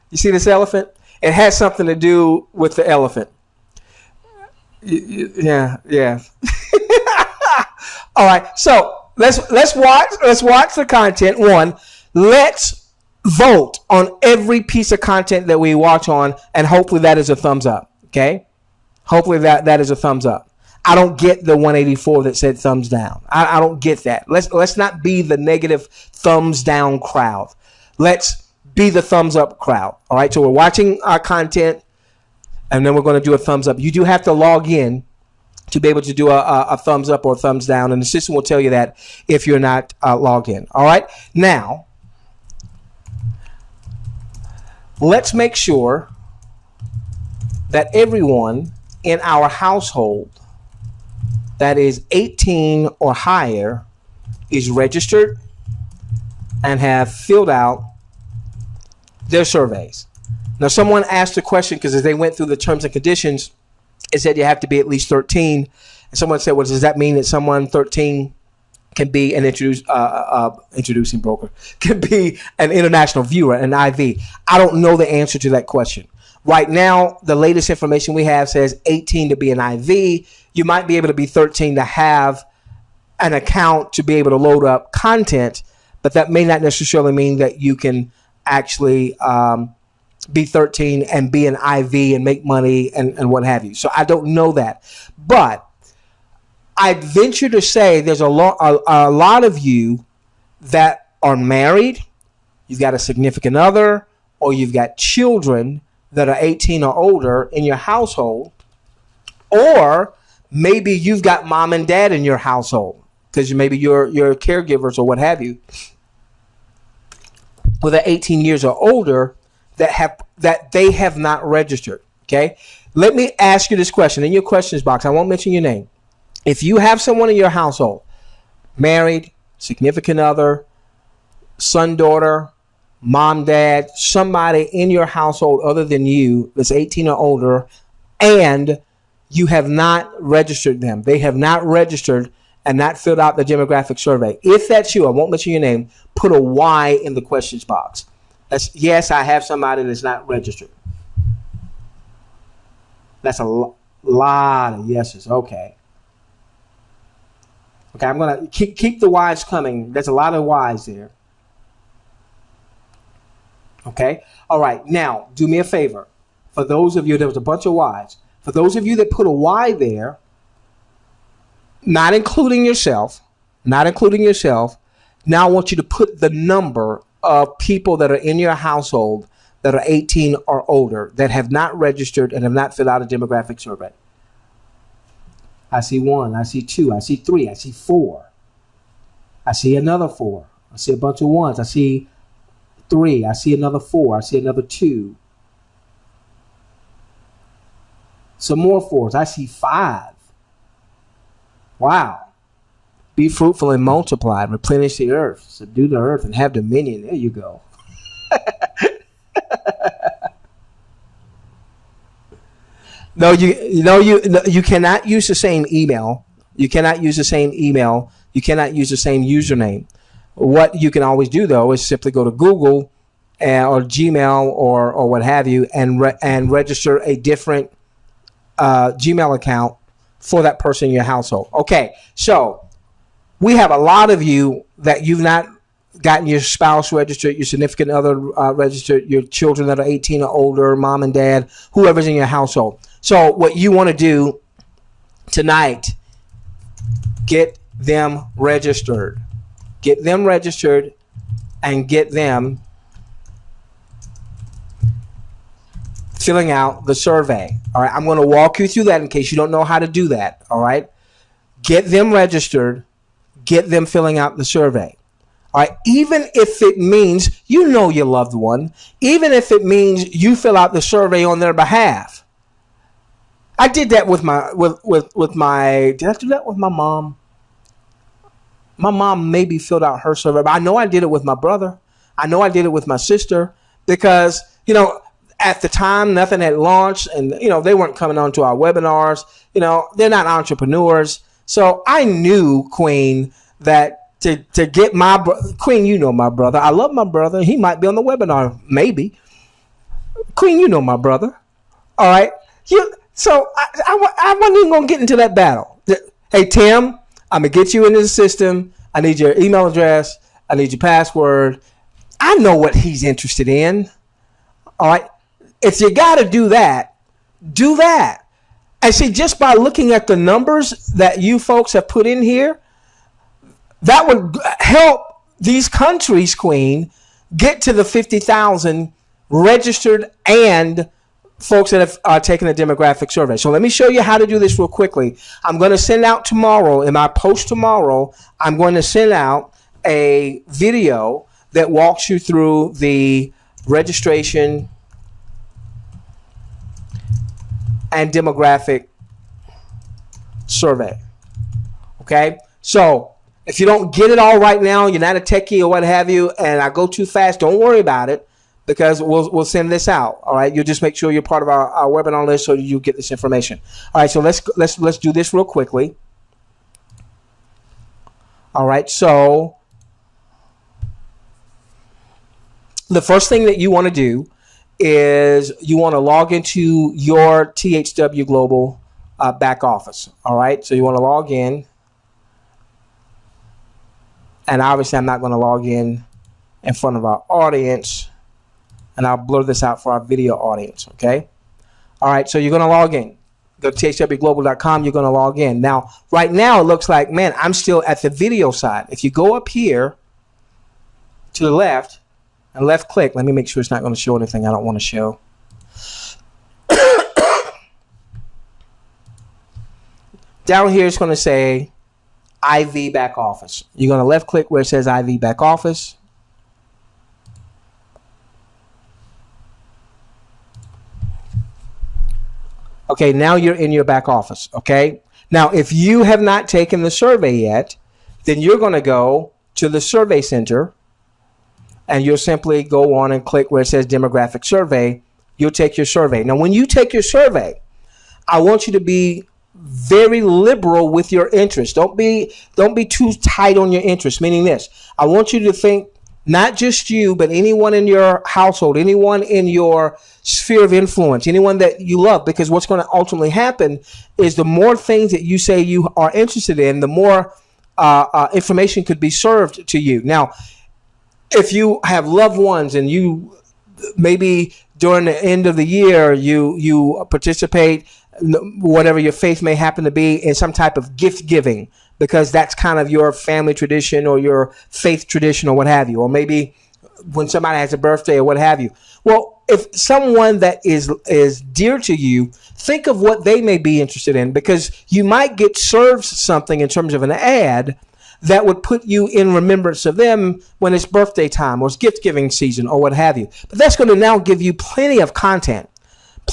You see this elephant? It has something to do with the elephant. Yeah. All right. So let's watch the content. One, let's vote on every piece of content that we watch on, and hopefully that is a thumbs up. Okay. Hopefully that is a thumbs up. I don't get the 184 that said thumbs down. I don't get that. Let's not be the negative thumbs down crowd. Let's be the thumbs up crowd. All right. So we're watching our content, and then we're going to do a thumbs up. You do have to log in to be able to do a thumbs up or a thumbs down, and the system will tell you that if you're not logged in. All right. Now, let's make sure that everyone in our household that is 18 or higher is registered and have filled out their surveys. Now, someone asked a question because as they went through the terms and conditions, it said you have to be at least 13. And someone said, well, does that mean that someone 13 can be an introducing broker, can be an international viewer, an IV? I don't know the answer to that question. Right now, the latest information we have says 18 to be an IV. You might be able to be 13 to have an account to be able to load up content, but that may not necessarily mean that you can actually be 13 and be an IV and make money and what have you. So I don't know that. But I'd venture to say there's a lot of you that are married, you've got a significant other, or you've got children that are 18 or older in your household, or maybe you've got mom and dad in your household because maybe you're caregivers or what have you, with 18 years or older that they have not registered. Okay, let me ask you this question in your questions box. I won't mention your name. If you have someone in your household, married, significant other, son, daughter, mom, dad, somebody in your household other than you that's 18 or older, and you have not registered them, they have not registered and not filled out the demographic survey. If that's you, I won't mention your name, put a Y in the questions box. That's yes, I have somebody that's not registered. That's a lot of yeses. Okay. Okay, I'm going to keep the Y's coming. There's a lot of Y's there. Okay. All right. Now, do me a favor. For those of you, there was a bunch of Y's. For those of you that put a Y there, not including yourself, now I want you to put the number of people that are in your household that are 18 or older that have not registered and have not filled out a demographic survey. I see 1, I see 2, I see 3, I see 4. I see another 4. I see a bunch of 1s. I see 3. I see another 4. I see another 2. Some more 4s. I see 5. Wow. Be fruitful and multiply, replenish the earth, subdue the earth, and have dominion. There you go. No, you cannot use the same email. You cannot use the same email. You cannot use the same username. What you can always do, though, is simply go to Google or Gmail or what have you and register a different Gmail account for that person in your household. Okay, so we have a lot of you that you've not gotten your spouse registered, your significant other registered, your children that are 18 or older, mom and dad, whoever's in your household. So what you want to do tonight, get them registered. Get them registered and get them filling out the survey. All right, I'm going to walk you through that in case you don't know how to do that. All right, get them registered, get them filling out the survey. All right, even if it means you know your loved one, even if it means you fill out the survey on their behalf. I did that with my did I do that with my mom? My mom maybe filled out her survey, but I know I did it with my brother. I know I did it with my sister because, you know, at the time nothing had launched and, you know, they weren't coming on to our webinars. You know, they're not entrepreneurs. So I knew, Queen, that to get my Queen, you know my brother. I love my brother. He might be on the webinar, maybe. Queen, you know my brother. All right. So I wasn't even going to get into that battle. Hey, Tim, I'm going to get you into the system. I need your email address. I need your password. I know what he's interested in. All right. If you got to do that, do that. And see, just by looking at the numbers that you folks have put in here, that would help these countries, Queen, get to the 50,000 registered and folks that have taken a demographic survey. So let me show you how to do this real quickly. I'm going to send out tomorrow, in my post tomorrow, I'm going to send out a video that walks you through the registration and demographic survey. Okay? So if you don't get it all right now, you're not a techie or what have you, and I go too fast, don't worry about it. Because we'll send this out. All right, you'll just make sure you're part of our webinar list so you get this information. All right, so let's do this real quickly. All right, so the first thing that you want to do is you want to log into your THWGlobal back office. All right, so you want to log in, and obviously I'm not going to log in front of our audience. And I'll blur this out for our video audience, okay? All right, so you're going to log in. Go to THWGlobal.com, you're going to log in. Now, right now, it looks like, man, I'm still at the video side. If you go up here to the left and left click, let me make sure it's not going to show anything I don't want to show. Down here, it's going to say IV back office. You're going to left click where it says IV back office. Okay, now you're in your back office, okay? Now, if you have not taken the survey yet, then you're going to go to the survey center and you'll simply go on and click where it says demographic survey. You'll take your survey. Now, when you take your survey, I want you to be very liberal with your interest. Don't be too tight on your interest, meaning this. I want you to think not just you, but anyone in your household, anyone in your sphere of influence, anyone that you love, because what's going to ultimately happen is the more things that you say you are interested in, the more information could be served to you. Now, if you have loved ones and you maybe during the end of the year, you participate, whatever your faith may happen to be, in some type of gift giving, because that's kind of your family tradition or your faith tradition or what have you. Or maybe when somebody has a birthday or what have you. Well, if someone that is dear to you, think of what they may be interested in, because you might get served something in terms of an ad that would put you in remembrance of them when it's birthday time or it's gift giving season or what have you. But that's going to now give you plenty of content.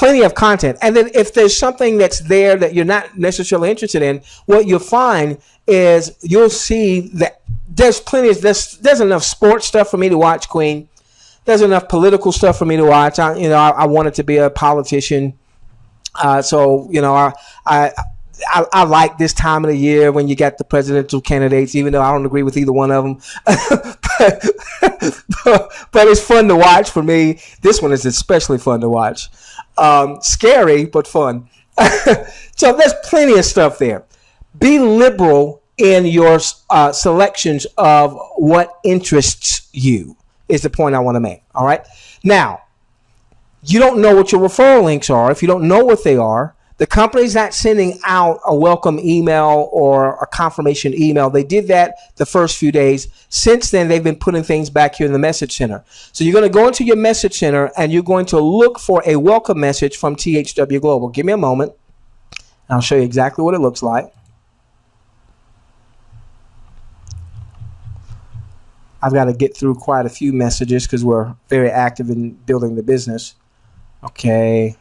And then if there's something that's there that you're not necessarily interested in, what you'll find is you'll see that there's enough sports stuff for me to watch, Queen. There's enough political stuff for me to watch. I wanted to be a politician. So I like this time of the year when you got the presidential candidates, even though I don't agree with either one of them. but it's fun to watch for me. This one is especially fun to watch. Scary, but fun. So there's plenty of stuff there. Be liberal in your selections of what interests you is the point I want to make. All right. Now, you don't know what your referral links are. If you don't know what they are, the company's not sending out a welcome email or a confirmation email. They did that the first few days. Since then, they've been putting things back here in the message center. So you're going to go into your message center and you're going to look for a welcome message from THW Global. Give me a moment. I'll show you exactly what it looks like. I've got to get through quite a few messages because we're very active in building the business. Okay.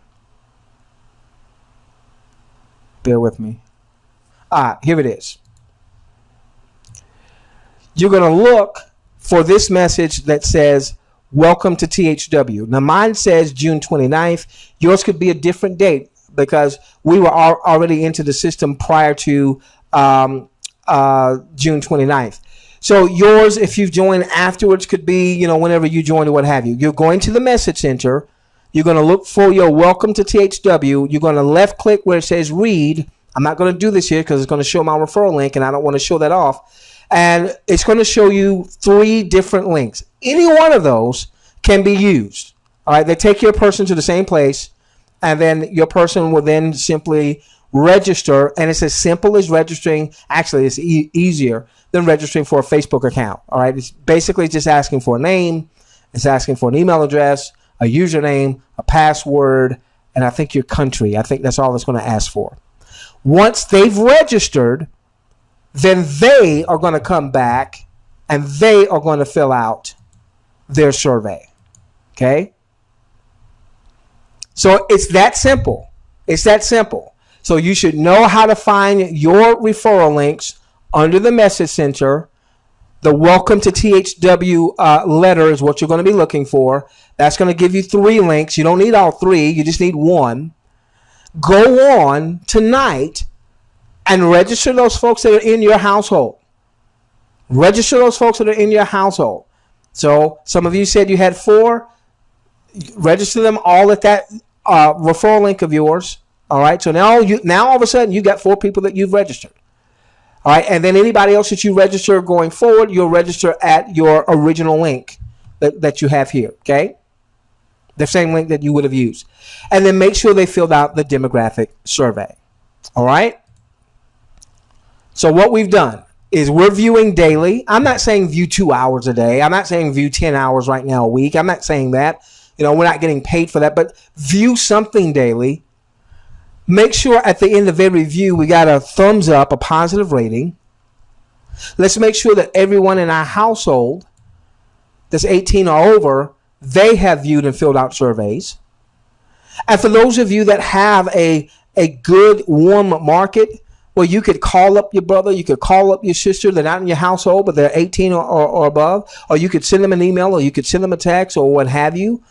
Bear with me. Here it is. You're going to look for this message that says, welcome to THW. Now, mine says June 29th. Yours could be a different date because we were already into the system prior to June 29th. So yours, if you've joined afterwards, could be, whenever you join or what have you. You're going to the message center. You're going to look for your welcome to THW. You're going to left click where it says read. I'm not going to do this here because it's going to show my referral link and I don't want to show that off. And it's going to show you 3 different links. Any one of those can be used. All right. They take your person to the same place and then your person will then simply register. And it's as simple as registering. Actually, it's easier than registering for a Facebook account. All right. It's basically just asking for a name. It's asking for an email address, a username, a password, and I think your country. I think that's all it's going to ask for. Once they've registered, then they are going to come back and they are going to fill out their survey. Okay? So it's that simple. It's that simple. So you should know how to find your referral links under the message center. The welcome to THW letter is what you're going to be looking for. That's going to give you 3 links. You don't need all 3. You just need 1. Go on tonight and register those folks that are in your household. Register those folks that are in your household. So some of you said you had 4. Register them all at that referral link of yours. All right. So now all of a sudden you got 4 people that you've registered. All right, and then anybody else that you register going forward, you'll register at your original link that you have here, okay? the same link that you would have used. And then make sure they filled out the demographic survey. All right. So what we've done is we're viewing daily. I'm not saying view 2 hours a day. I'm not saying view 10 hours right now a week. I'm not saying that. You know, we're not getting paid for that, but view something daily. Make sure at the end of every view, we got a thumbs up, a positive rating. Let's make sure that everyone in our household that's 18 or over, they have viewed and filled out surveys. And for those of you that have a good warm market, well, you could call up your brother, you could call up your sister. They're not in your household, but they're 18 or above. Or you could send them an email, or you could send them a text, or what have you.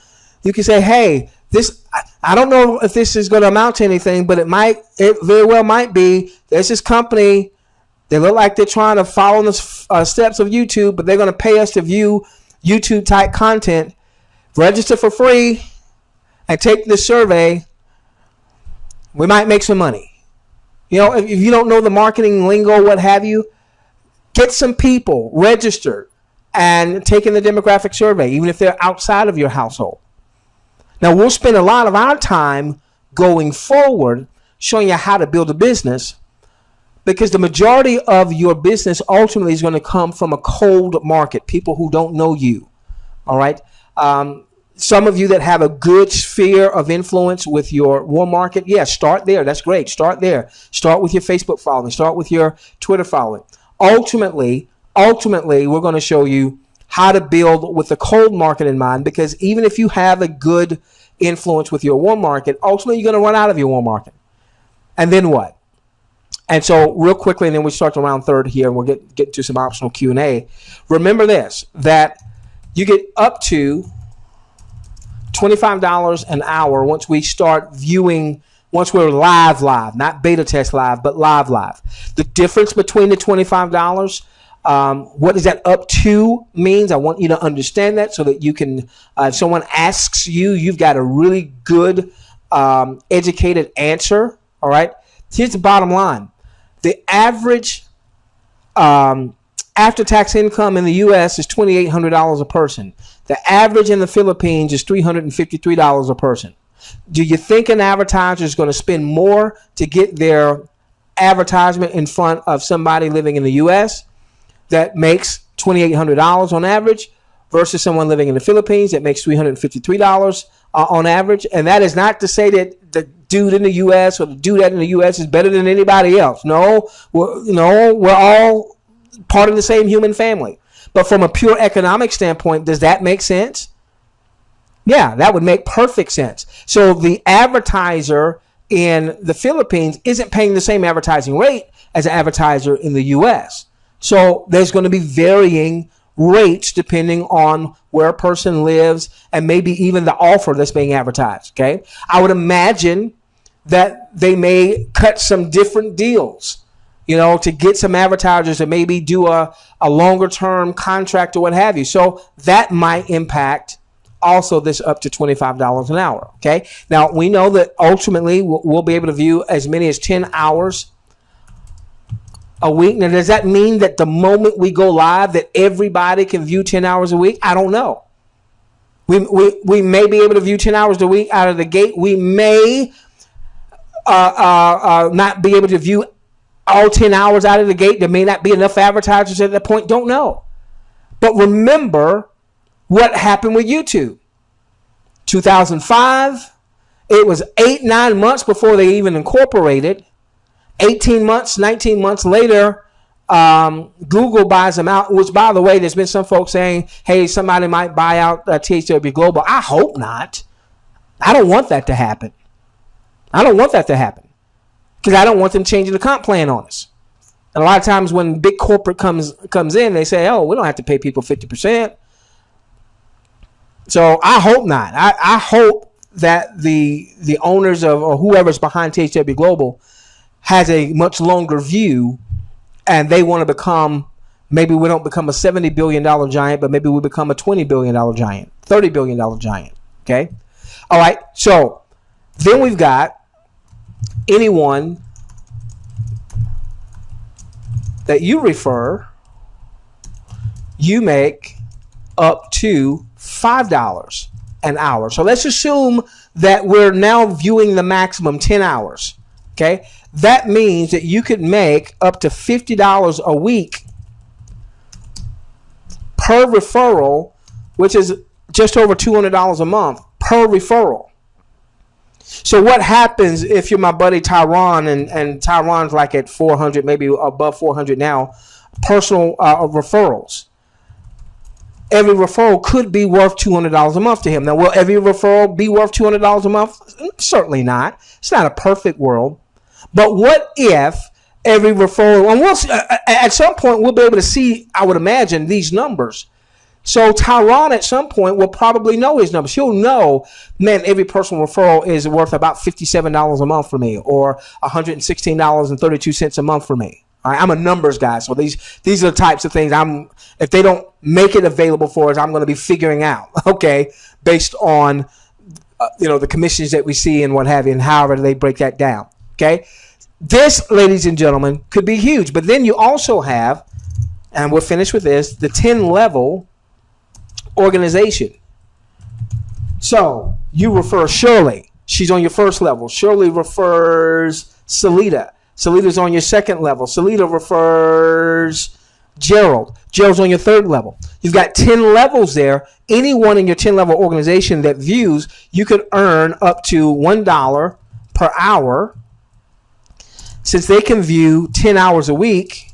You can say, hey, this, I don't know if this is going to amount to anything, but it very well might be. There's this company. They look like they're trying to follow the steps of YouTube, but they're going to pay us to view YouTube type content. Register for free and take this survey. We might make some money. You know, if you don't know the marketing lingo, what have you, get some people registered and taking the demographic survey, even if they're outside of your household. Now, we'll spend a lot of our time going forward showing you how to build a business, because the majority of your business ultimately is going to come from a cold market, people who don't know you. All right. Some of you that have a good sphere of influence with your warm market, yes, start there. That's great. Start there. Start with your Facebook following. Start with your Twitter following. Ultimately, we're going to show you how to build with the cold market in mind, because even if you have a good influence with your warm market, ultimately you're going to run out of your warm market. And then what? And so real quickly, and then we start to round third here, and we'll get to some optional Q&A. Remember this, that you get up to $25 an hour once we start viewing, once we're live, not beta test live, but live. The difference between the $25, what does that up to means? I want you to understand that so that you can, if someone asks you, you've got a really good, educated answer. All right. Here's the bottom line. The average after-tax income in the U.S. is $2,800 a person. The average in the Philippines is $353 a person. Do you think an advertiser is going to spend more to get their advertisement in front of somebody living in the U.S. that makes $2,800 on average versus someone living in the Philippines that makes $353 on average? And that is not to say that the dude in the U.S. or the dude in the U.S. is better than anybody else. No, we're all part of the same human family. But from a pure economic standpoint, does that make sense? Yeah, that would make perfect sense. So the advertiser in the Philippines isn't paying the same advertising rate as an advertiser in the U.S. So there's going to be varying rates depending on where a person lives and maybe even the offer that's being advertised. Okay, I would imagine that they may cut some different deals, to get some advertisers to maybe do a longer term contract or what have you. So that might impact also this up to $25 an hour. Okay. Now we know that ultimately we'll be able to view as many as 10 hours a week. Now, does that mean that the moment we go live that everybody can view 10 hours a week? I don't know. We may be able to view 10 hours a week out of the gate. We may not be able to view all 10 hours out of the gate. There may not be enough advertisers at that point. Don't know. But remember what happened with YouTube. 2005, it was 8-9 months before they even incorporated. 18 months, 19 months later, Google buys them out, which, by the way, there's been some folks saying, hey, somebody might buy out THWGlobal. I hope not. I don't want that to happen. Because I don't want them changing the comp plan on us. And a lot of times when big corporate comes in, they say, oh, we don't have to pay people 50%. So I hope not. I hope that the owners of, or whoever's behind THWGlobal has a much longer view, and they want to become, maybe we don't become a $70 billion giant, but maybe we become a $20 billion giant, $30 billion giant. Okay. All right. So then we've got anyone that you refer, you make up to $5 an hour. So let's assume that we're now viewing the maximum 10 hours. Okay. That means that you could make up to $50 a week per referral, which is just over $200 a month per referral. So what happens if you're my buddy Tyron and Tyron's like at 400, maybe above 400 now, personal referrals? Every referral could be worth $200 a month to him. Now, will every referral be worth $200 a month? Certainly not. It's not a perfect world. But what if every referral, and at some point we'll be able to see, I would imagine, these numbers. So Tyron at some point will probably know his numbers. He'll know, man, every personal referral is worth about $57 a month for me, or $116.32 a month for me. All right, I'm a numbers guy, so these are the types of things if they don't make it available for us, I'm going to be figuring out, okay, based on the commissions that we see and what have you, and however they break that down. Okay, this, ladies and gentlemen, could be huge. But then you also have, and we'll finish with this, the 10-level organization. So you refer Shirley. She's on your first level. Shirley refers Salita. Salita's on your second level. Salita refers Gerald. Gerald's on your third level. You've got 10 levels there. Anyone in your 10-level organization that views, you could earn up to $1 per hour. Since they can view 10 hours a week,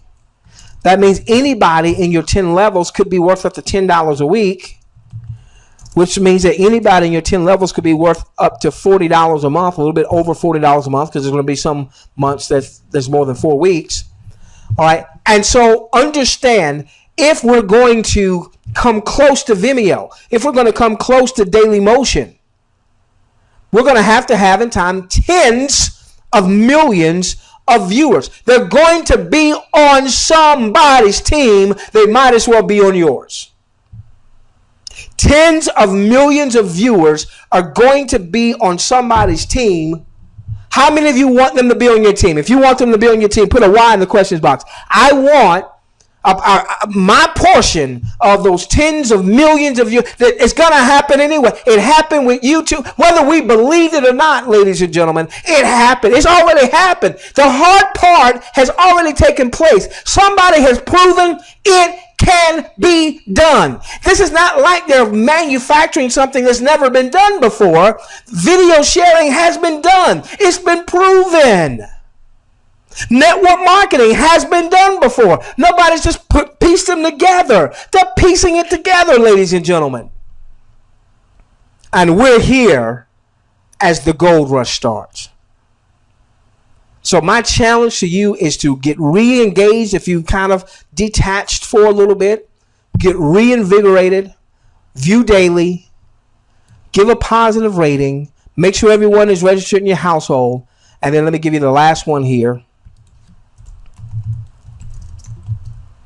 that means anybody in your 10 levels could be worth up to $10 a week, which means that anybody in your 10 levels could be worth up to $40 a month, a little bit over $40 a month, because there's going to be some months there's more than 4 weeks. All right. And so understand, if we're going to come close to Vimeo, if we're going to come close to Daily Motion, we're going to have in time tens of millions of viewers. They're going to be on somebody's team. They might as well be on yours. Tens of millions of viewers are going to be on somebody's team. How many of you want them to be on your team? If you want them to be on your team, put a Y in the questions box. I want my portion of those tens of millions of viewers. It's going to happen anyway. It happened with YouTube. Whether we believe it or not, ladies and gentlemen, it happened. It's already happened. The hard part has already taken place. Somebody has proven it can be done. This is not like they're manufacturing something that's never been done before. Video sharing has been done. It's been proven. Network marketing has been done before. Nobody's just pieced them together. They're piecing it together, ladies and gentlemen. And we're here as the gold rush starts. So my challenge to you is to get re-engaged. If you kind of detached for a little bit, get reinvigorated, view daily, give a positive rating, make sure everyone is registered in your household. And then let me give you the last one here.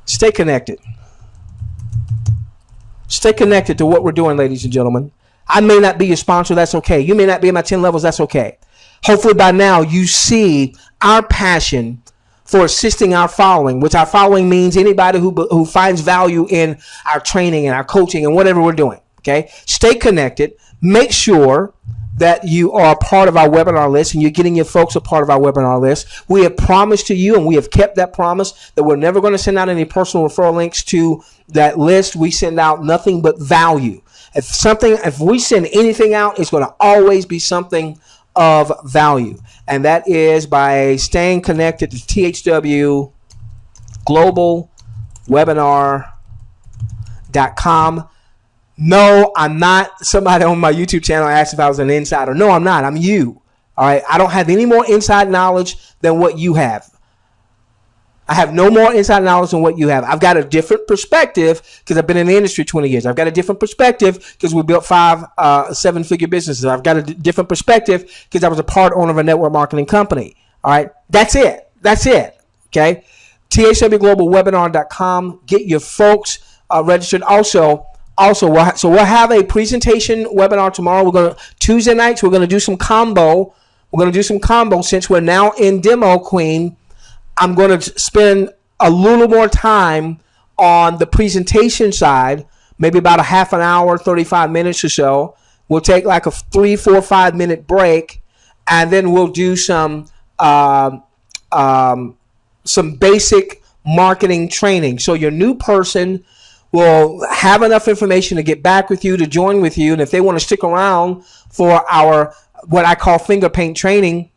Stay connected. Stay connected to what we're doing, ladies and gentlemen. I may not be your sponsor. That's okay. You may not be in my 10 levels. That's okay. Hopefully by now you see our passion for assisting our following, which our following means anybody who finds value in our training and our coaching and whatever we're doing. Okay. Stay connected. Make sure that you are a part of our webinar list and you're getting your folks a part of our webinar list. We have promised to you, and we have kept that promise, that we're never going to send out any personal referral links to that list. We send out nothing but value. If we send anything out, it's going to always be something of value. And that is by staying connected to THWGlobal webinar.com. No, I'm not. Somebody on my YouTube channel asked if I was an insider. No, I'm not. I'm you. All right. I don't have any more inside knowledge than what you have. I have no more inside knowledge than what you have. I've got a different perspective because I've been in the industry 20 years. I've got a different perspective because we built 5 7-figure businesses. I've got a different perspective because I was a part owner of a network marketing company. All right. That's it. That's it. Okay. THWGlobalwebinar.com. Get your folks registered. Also, we'll have a presentation webinar tomorrow. We're going to Tuesday nights. We're going to do some combo. We're going to do some combo since we're now in demo queen. I'm going to spend a little more time on the presentation side, maybe about a half an hour, 35 minutes or so. We'll take like a 3, 4, 5 minute break, and then we'll do some basic marketing training. So your new person will have enough information to get back with you, to join with you. And if they want to stick around for our, what I call finger paint training,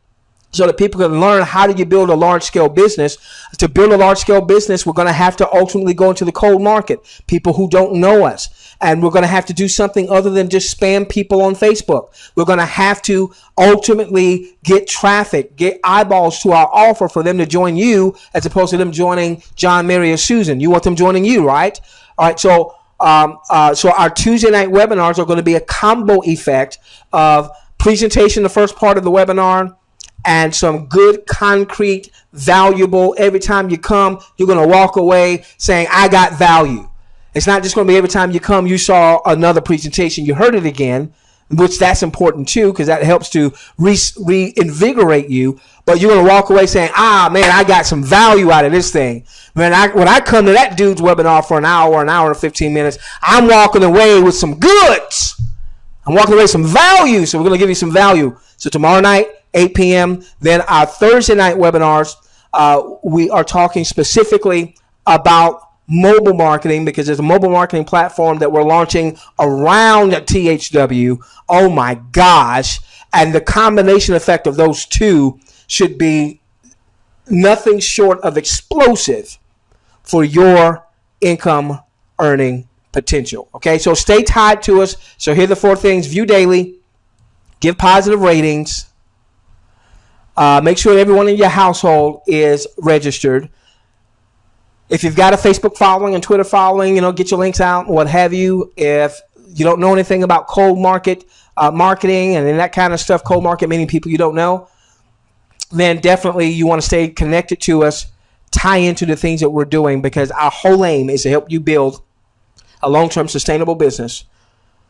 so that people can learn how do you build a large scale business. To build a large scale business, we're going to have to ultimately go into the cold market, people who don't know us. And we're going to have to do something other than just spam people on Facebook. We're going to have to ultimately get traffic, get eyeballs to our offer for them to join you, as opposed to them joining John, Mary, or Susan. You want them joining you, right? All right. So our Tuesday night webinars are going to be a combo effect of presentation, the first part of the webinar, and some good, concrete, valuable. Every time you come, you're going to walk away saying, I got value. It's not just going to be every time you come, you saw another presentation, you heard it again, which that's important too, because that helps to reinvigorate you. But you're going to walk away saying, man, I got some value out of this thing. Man, when I come to that dude's webinar for an hour and 15 minutes, I'm walking away with some goods. I'm walking away with some value. So we're going to give you some value. So tomorrow night, 8 p.m. Then our Thursday night webinars, we are talking specifically about mobile marketing, because there's a mobile marketing platform that we're launching around THW. Oh my gosh. And the combination effect of those two should be nothing short of explosive for your income earning potential. Okay, so stay tied to us. So here are the 4 things. View daily, give positive ratings, make sure everyone in your household is registered. If you've got a Facebook following and Twitter following, get your links out, what have you. If you don't know anything about cold market marketing and that kind of stuff, cold market meaning people you don't know, then definitely you want to stay connected to us, tie into the things that we're doing, because our whole aim is to help you build a long-term sustainable business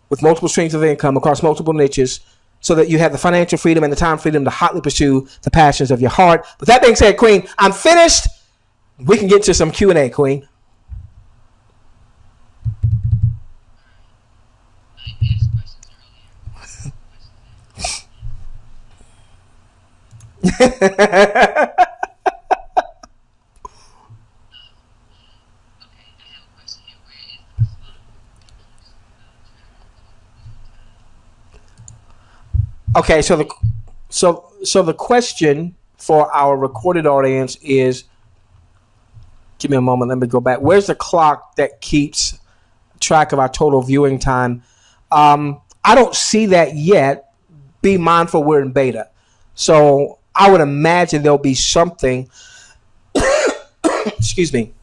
with multiple streams of income across multiple niches, so that you have the financial freedom and the time freedom to hotly pursue the passions of your heart. With that being said, Queen, I'm finished. We can get to some Q&A, Queen. Okay, so the question for our recorded audience is, give me a moment, let me go back. Where's the clock that keeps track of our total viewing time? I don't see that yet. Be mindful, we're in beta. So I would imagine there'll be something, excuse me,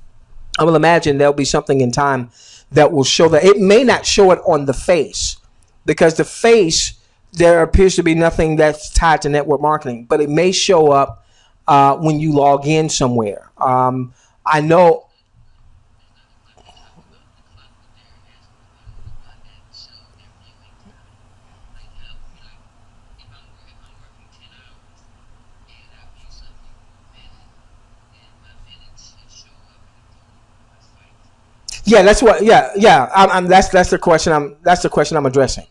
I will imagine there'll be something in time that will show that. It may not show it on the face, because the face, there appears to be nothing that's tied to network marketing, but it may show up when you log in somewhere. I know. Yeah, that's what. Yeah. That's the question. That's the question I'm addressing.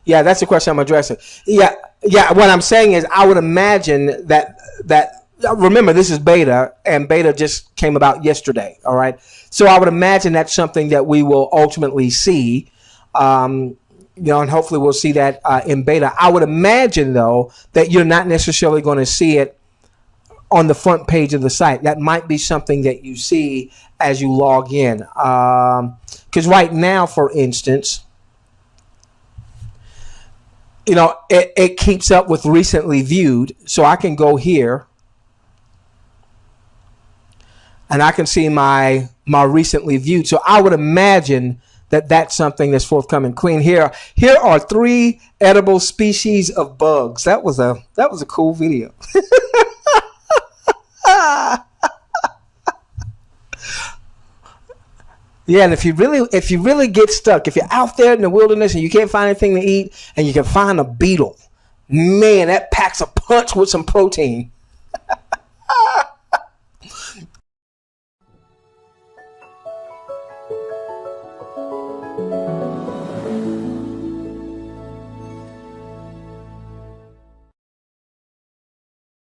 Yeah, that's the question I'm addressing. Yeah. What I'm saying is, I would imagine that remember, this is beta, and beta just came about yesterday. All right. So I would imagine that's something that we will ultimately see, and hopefully we'll see that in beta. I would imagine, though, that you're not necessarily going to see it on the front page of the site. That might be something that you see as you log in. Because right now, for instance, it keeps up with recently viewed. So I can go here and I can see my recently viewed. So I would imagine that that's something that's forthcoming. Queen, here are 3 edible species of bugs. That was a cool video. Yeah, and if you really get stuck, if you're out there in the wilderness and you can't find anything to eat, and you can find a beetle, man, that packs a punch with some protein.